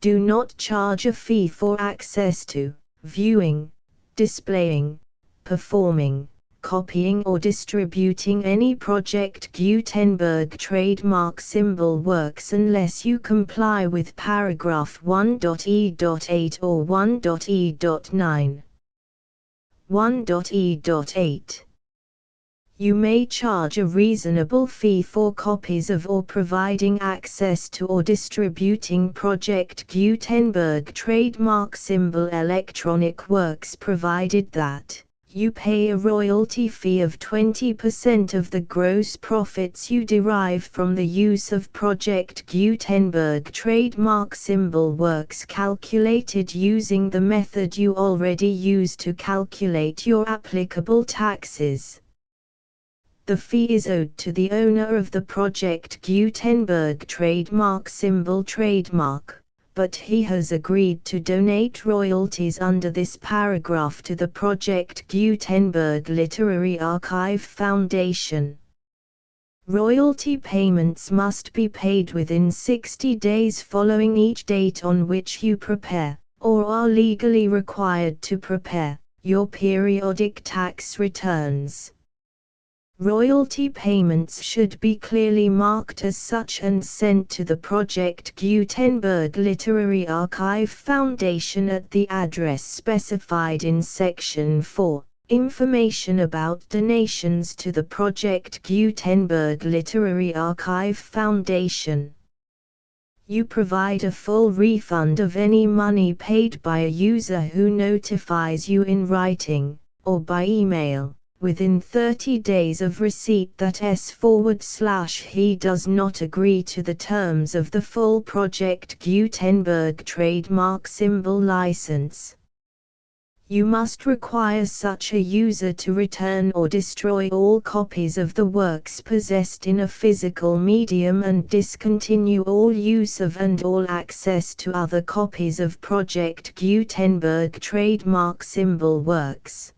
Do not charge a fee for access to, viewing, displaying, performing, copying or distributing any Project Gutenberg trademark symbol works unless you comply with paragraph 1.e.8 or 1.e.9. 1.e.8. You may charge a reasonable fee for copies of or providing access to or distributing Project Gutenberg trademark symbol electronic works provided that you pay a royalty fee of 20% of the gross profits you derive from the use of Project Gutenberg trademark symbol works calculated using the method you already use to calculate your applicable taxes. The fee is owed to the owner of the Project Gutenberg trademark symbol trademark, but he has agreed to donate royalties under this paragraph to the Project Gutenberg Literary Archive Foundation. Royalty payments must be paid within 60 days following each date on which you prepare, or are legally required to prepare, your periodic tax returns. Royalty payments should be clearly marked as such and sent to the Project Gutenberg Literary Archive Foundation at the address specified in Section 4, Information about donations to the Project Gutenberg Literary Archive Foundation. You provide a full refund of any money paid by a user who notifies you in writing, or by email, within 30 days of receipt that he does not agree to the terms of the full Project Gutenberg trademark symbol license. You must require such a user to return or destroy all copies of the works possessed in a physical medium and discontinue all use of and all access to other copies of Project Gutenberg trademark symbol works.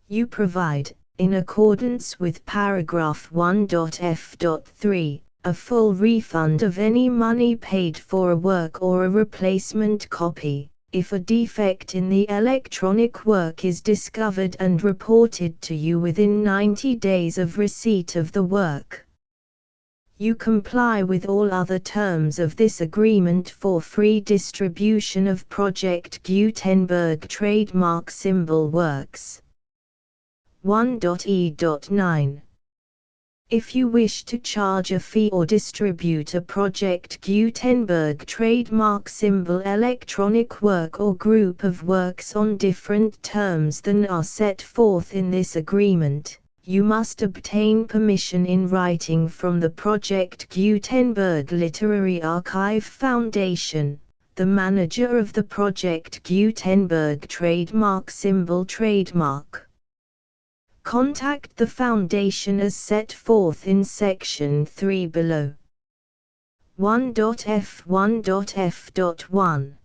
You provide, in accordance with paragraph 1.f.3, a full refund of any money paid for a work or a replacement copy, if a defect in the electronic work is discovered and reported to you within 90 days of receipt of the work. You comply with all other terms of this agreement for free distribution of Project Gutenberg trademark symbol works. 1.e.9. If you wish to charge a fee or distribute a Project Gutenberg trademark symbol electronic work or group of works on different terms than are set forth in this agreement, you must obtain permission in writing from the Project Gutenberg Literary Archive Foundation, the manager of the Project Gutenberg trademark symbol trademark. Contact the Foundation as set forth in Section 3 below. 1.f1.f.1.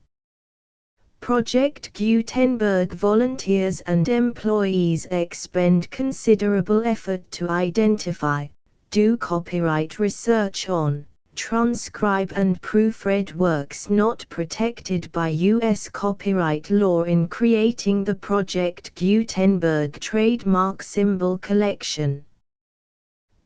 Project Gutenberg volunteers and employees expend considerable effort to identify, do copyright research on, transcribe and proofread works not protected by U.S. copyright law in creating the Project Gutenberg trademark symbol collection.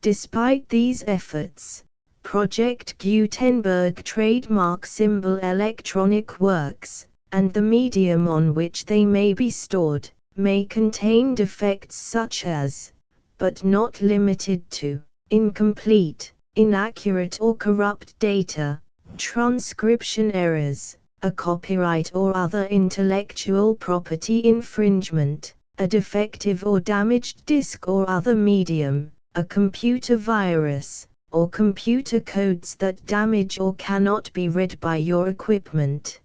Despite these efforts, Project Gutenberg trademark symbol electronic works, and the medium on which they may be stored, may contain defects such as, but not limited to, incomplete, inaccurate or corrupt data, transcription errors, a copyright or other intellectual property infringement, a defective or damaged disk or other medium, a computer virus, or computer codes that damage or cannot be read by your equipment.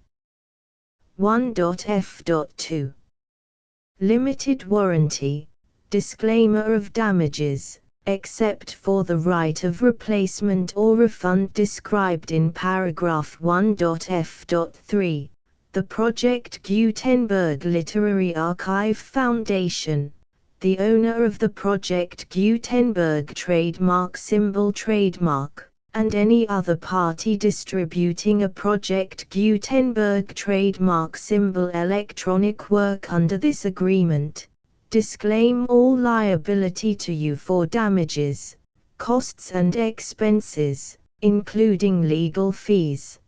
1.f.2. Limited warranty, disclaimer of damages. except for the right of replacement or refund described in paragraph 1.f.3, the Project Gutenberg Literary Archive Foundation, the owner of the Project Gutenberg trademark symbol trademark, and any other party distributing a Project Gutenberg trademark symbol electronic work under this agreement, disclaim all liability to you for damages, costs and expenses, including legal fees.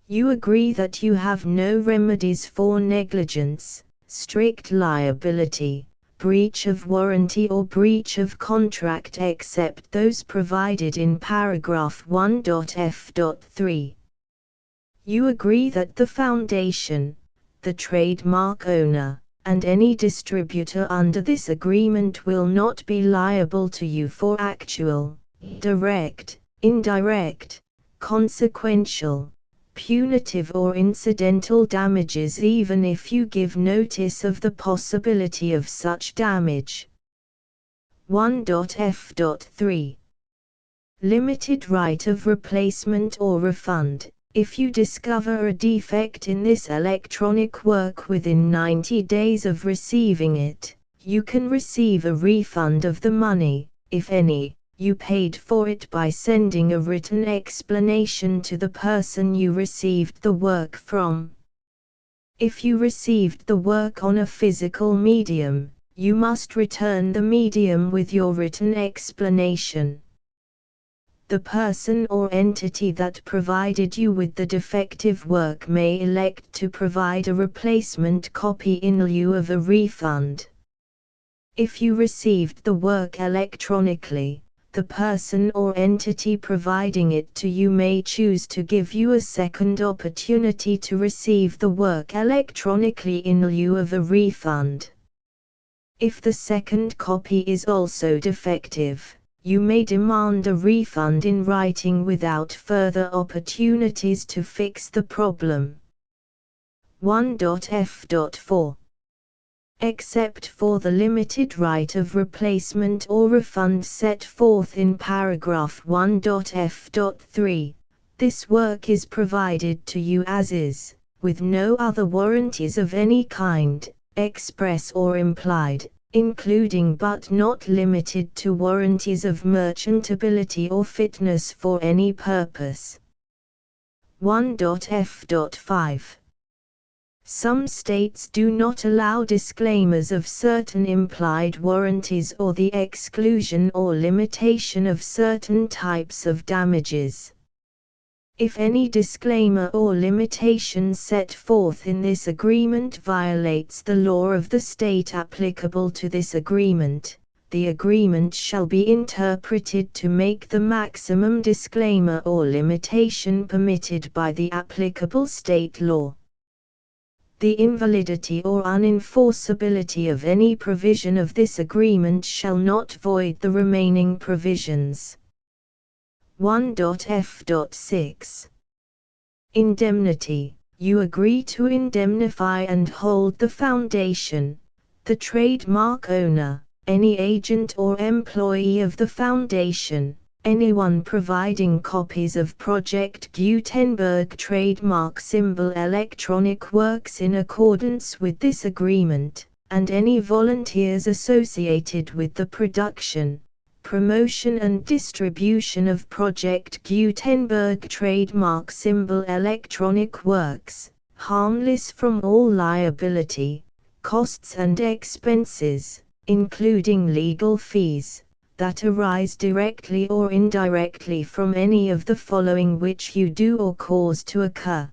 You agree that you have no remedies for negligence, strict liability, breach of warranty or breach of contract except those provided in paragraph 1.f.3. You agree that the Foundation, the trademark owner, and any distributor under this agreement will not be liable to you for actual, direct, indirect, consequential, punitive or incidental damages even if you give notice of the possibility of such damage. 1.f.3. Limited right of replacement or refund. If you discover a defect in this electronic work within 90 days of receiving it, you can receive a refund of the money, if any, you paid for it by sending a written explanation to the person you received the work from. If you received the work on a physical medium, you must return the medium with your written explanation. The person or entity that provided you with the defective work may elect to provide a replacement copy in lieu of a refund. If you received the work electronically, the person or entity providing it to you may choose to give you a second opportunity to receive the work electronically in lieu of a refund. If the second copy is also defective, you may demand a refund in writing without further opportunities to fix the problem. 1.f.4. Except for the limited right of replacement or refund set forth in paragraph 1.f.3, this work is provided to you as is, with no other warranties of any kind, express or implied, including but not limited to warranties of merchantability or fitness for any purpose. 1.f.5. Some states do not allow disclaimers of certain implied warranties or the exclusion or limitation of certain types of damages. If any disclaimer or limitation set forth in this agreement violates the law of the state applicable to this agreement, the agreement shall be interpreted to make the maximum disclaimer or limitation permitted by the applicable state law. The invalidity or unenforceability of any provision of this agreement shall not void the remaining provisions. 1.f.6. Indemnity. You agree to indemnify and hold the Foundation, the trademark owner, any agent or employee of the Foundation, anyone providing copies of Project Gutenberg trademark symbol electronic works in accordance with this agreement, and any volunteers associated with the production, promotion and distribution of Project Gutenberg trademark symbol electronic works, harmless from all liability, costs and expenses, including legal fees, that arise directly or indirectly from any of the following which you do or cause to occur.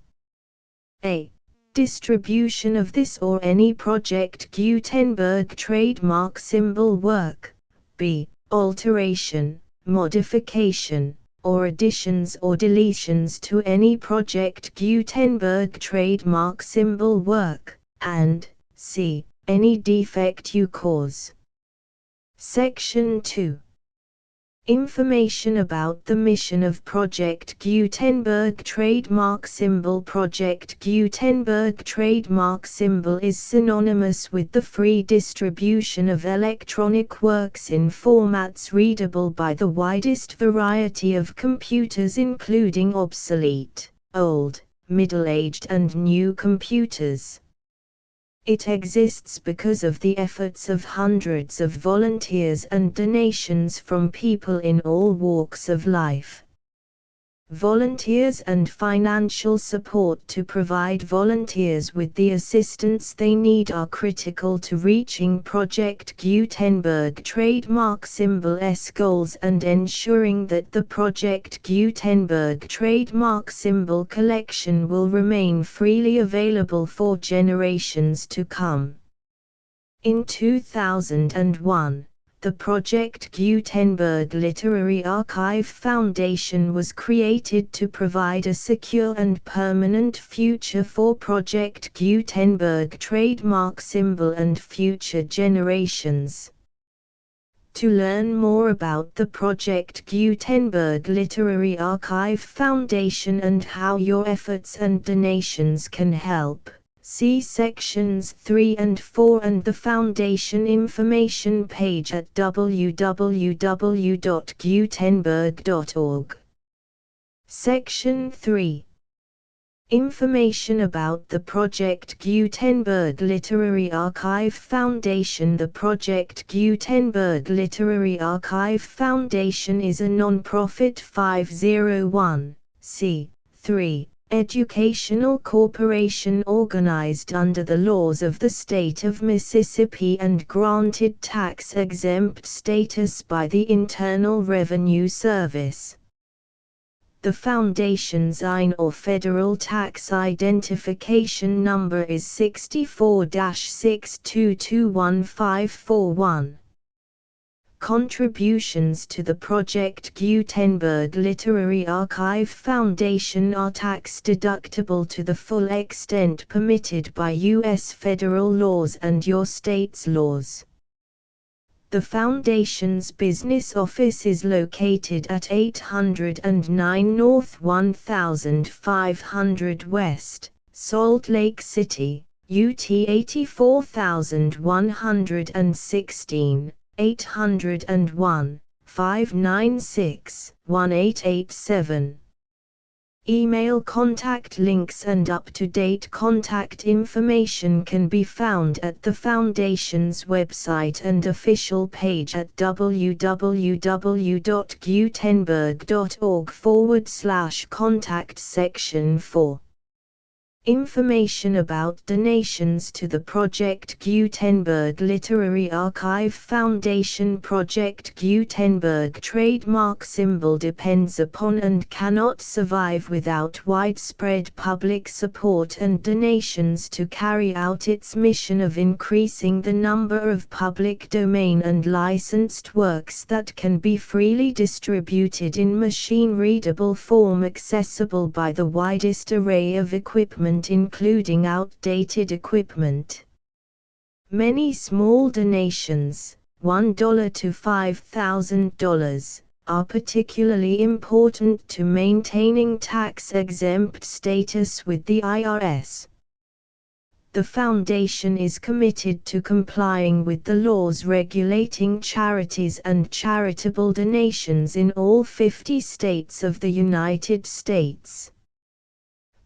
A. Distribution of this or any Project Gutenberg trademark symbol work. B. Alteration, modification, or additions or deletions to any Project Gutenberg trademark symbol work, and C. Any defect you cause. Section 2. Information about the mission of Project Gutenberg trademark symbol. Project Gutenberg trademark symbol is synonymous with the free distribution of electronic works in formats readable by the widest variety of computers, including obsolete, old, middle-aged and new computers. It exists because of the efforts of hundreds of volunteers and donations from people in all walks of life. Volunteers and financial support to provide volunteers with the assistance they need are critical to reaching Project Gutenberg trademark symbol's goals and ensuring that the Project Gutenberg trademark symbol collection will remain freely available for generations to come. In 2001, the Project Gutenberg Literary Archive Foundation was created to provide a secure and permanent future for Project Gutenberg trademark symbol and future generations. To learn more about the Project Gutenberg Literary Archive Foundation and how your efforts and donations can help, see sections 3 and 4 and the Foundation information page at www.gutenberg.org. Section 3. Information about the Project Gutenberg Literary Archive Foundation. The Project Gutenberg Literary Archive Foundation is a non-profit 501(c)(3) educational corporation organized under the laws of the state of Mississippi and granted tax-exempt status by the Internal Revenue Service. The Foundation's IN or Federal Tax Identification Number is 64-6221541. Contributions to the Project Gutenberg Literary Archive Foundation are tax-deductible to the full extent permitted by U.S. federal laws and your state's laws. The Foundation's business office is located at 809 North 1500 West, Salt Lake City, UT 84116, 801-596-1887. Email contact links and up-to-date contact information can be found at the Foundation's website and official page at www.gutenberg.org/contact section 4. Information about donations to the Project Gutenberg Literary Archive Foundation. Project Gutenberg trademark symbol depends upon and cannot survive without widespread public support and donations to carry out its mission of increasing the number of public domain and licensed works that can be freely distributed in machine-readable form accessible by the widest array of equipment, including outdated equipment. Many small donations, $1 to $5,000, are particularly important to maintaining tax-exempt status with the IRS. The Foundation is committed to complying with the laws regulating charities and charitable donations in all 50 states of the United States.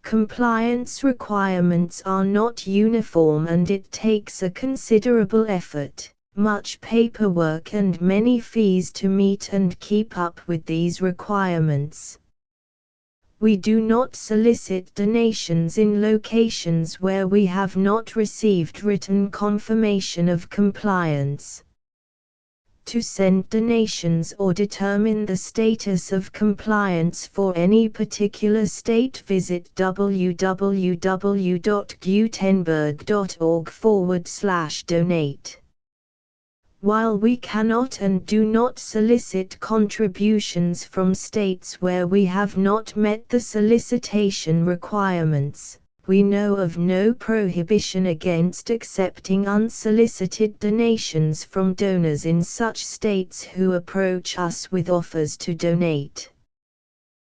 Compliance requirements are not uniform and it takes a considerable effort, much paperwork and many fees to meet and keep up with these requirements. We do not solicit donations in locations where we have not received written confirmation of compliance. To send donations or determine the status of compliance for any particular state, visit www.gutenberg.org/donate. While we cannot and do not solicit contributions from states where we have not met the solicitation requirements, we know of no prohibition against accepting unsolicited donations from donors in such states who approach us with offers to donate.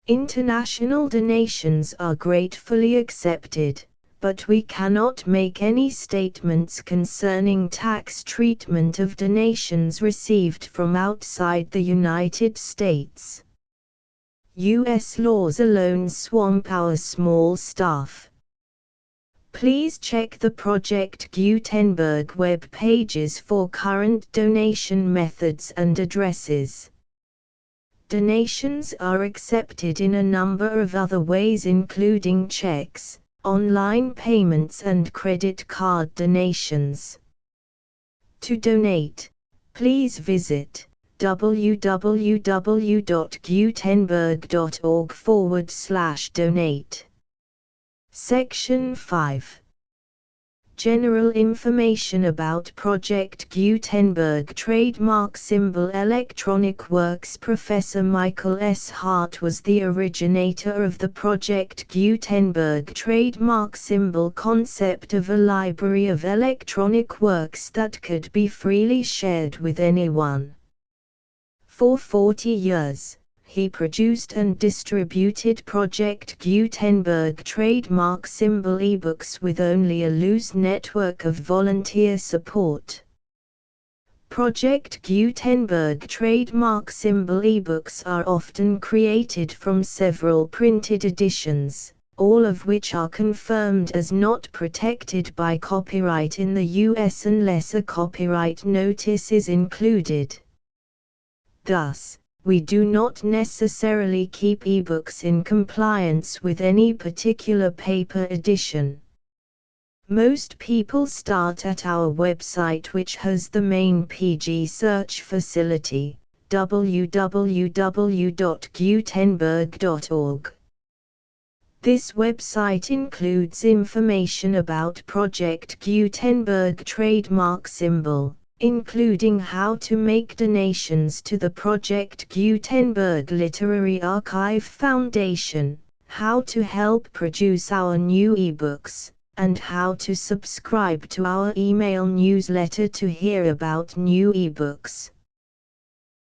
International donations are gratefully accepted, but we cannot make any statements concerning tax treatment of donations received from outside the United States. U.S. laws alone swamp our small staff. Please check the Project Gutenberg web pages for current donation methods and addresses. Donations are accepted in a number of other ways, including checks, online payments and credit card donations. To donate, please visit www.gutenberg.org/donate. Section 5. General information about Project Gutenberg trademark symbol Electronic Works. Professor Michael S. Hart was the originator of the Project Gutenberg trademark symbol concept of a library of electronic works that could be freely shared with anyone. For 40 years, he produced and distributed Project Gutenberg trademark symbol ebooks with only a loose network of volunteer support. Project Gutenberg trademark symbol ebooks are often created from several printed editions, all of which are confirmed as not protected by copyright in the US unless a copyright notice is included. Thus, we do not necessarily keep ebooks in compliance with any particular paper edition. Most people start at our website, which has the main PG search facility, www.gutenberg.org. This website includes information about Project Gutenberg trademark symbol, including how to make donations to the Project Gutenberg Literary Archive Foundation, how to help produce our new ebooks, and how to subscribe to our email newsletter to hear about new ebooks.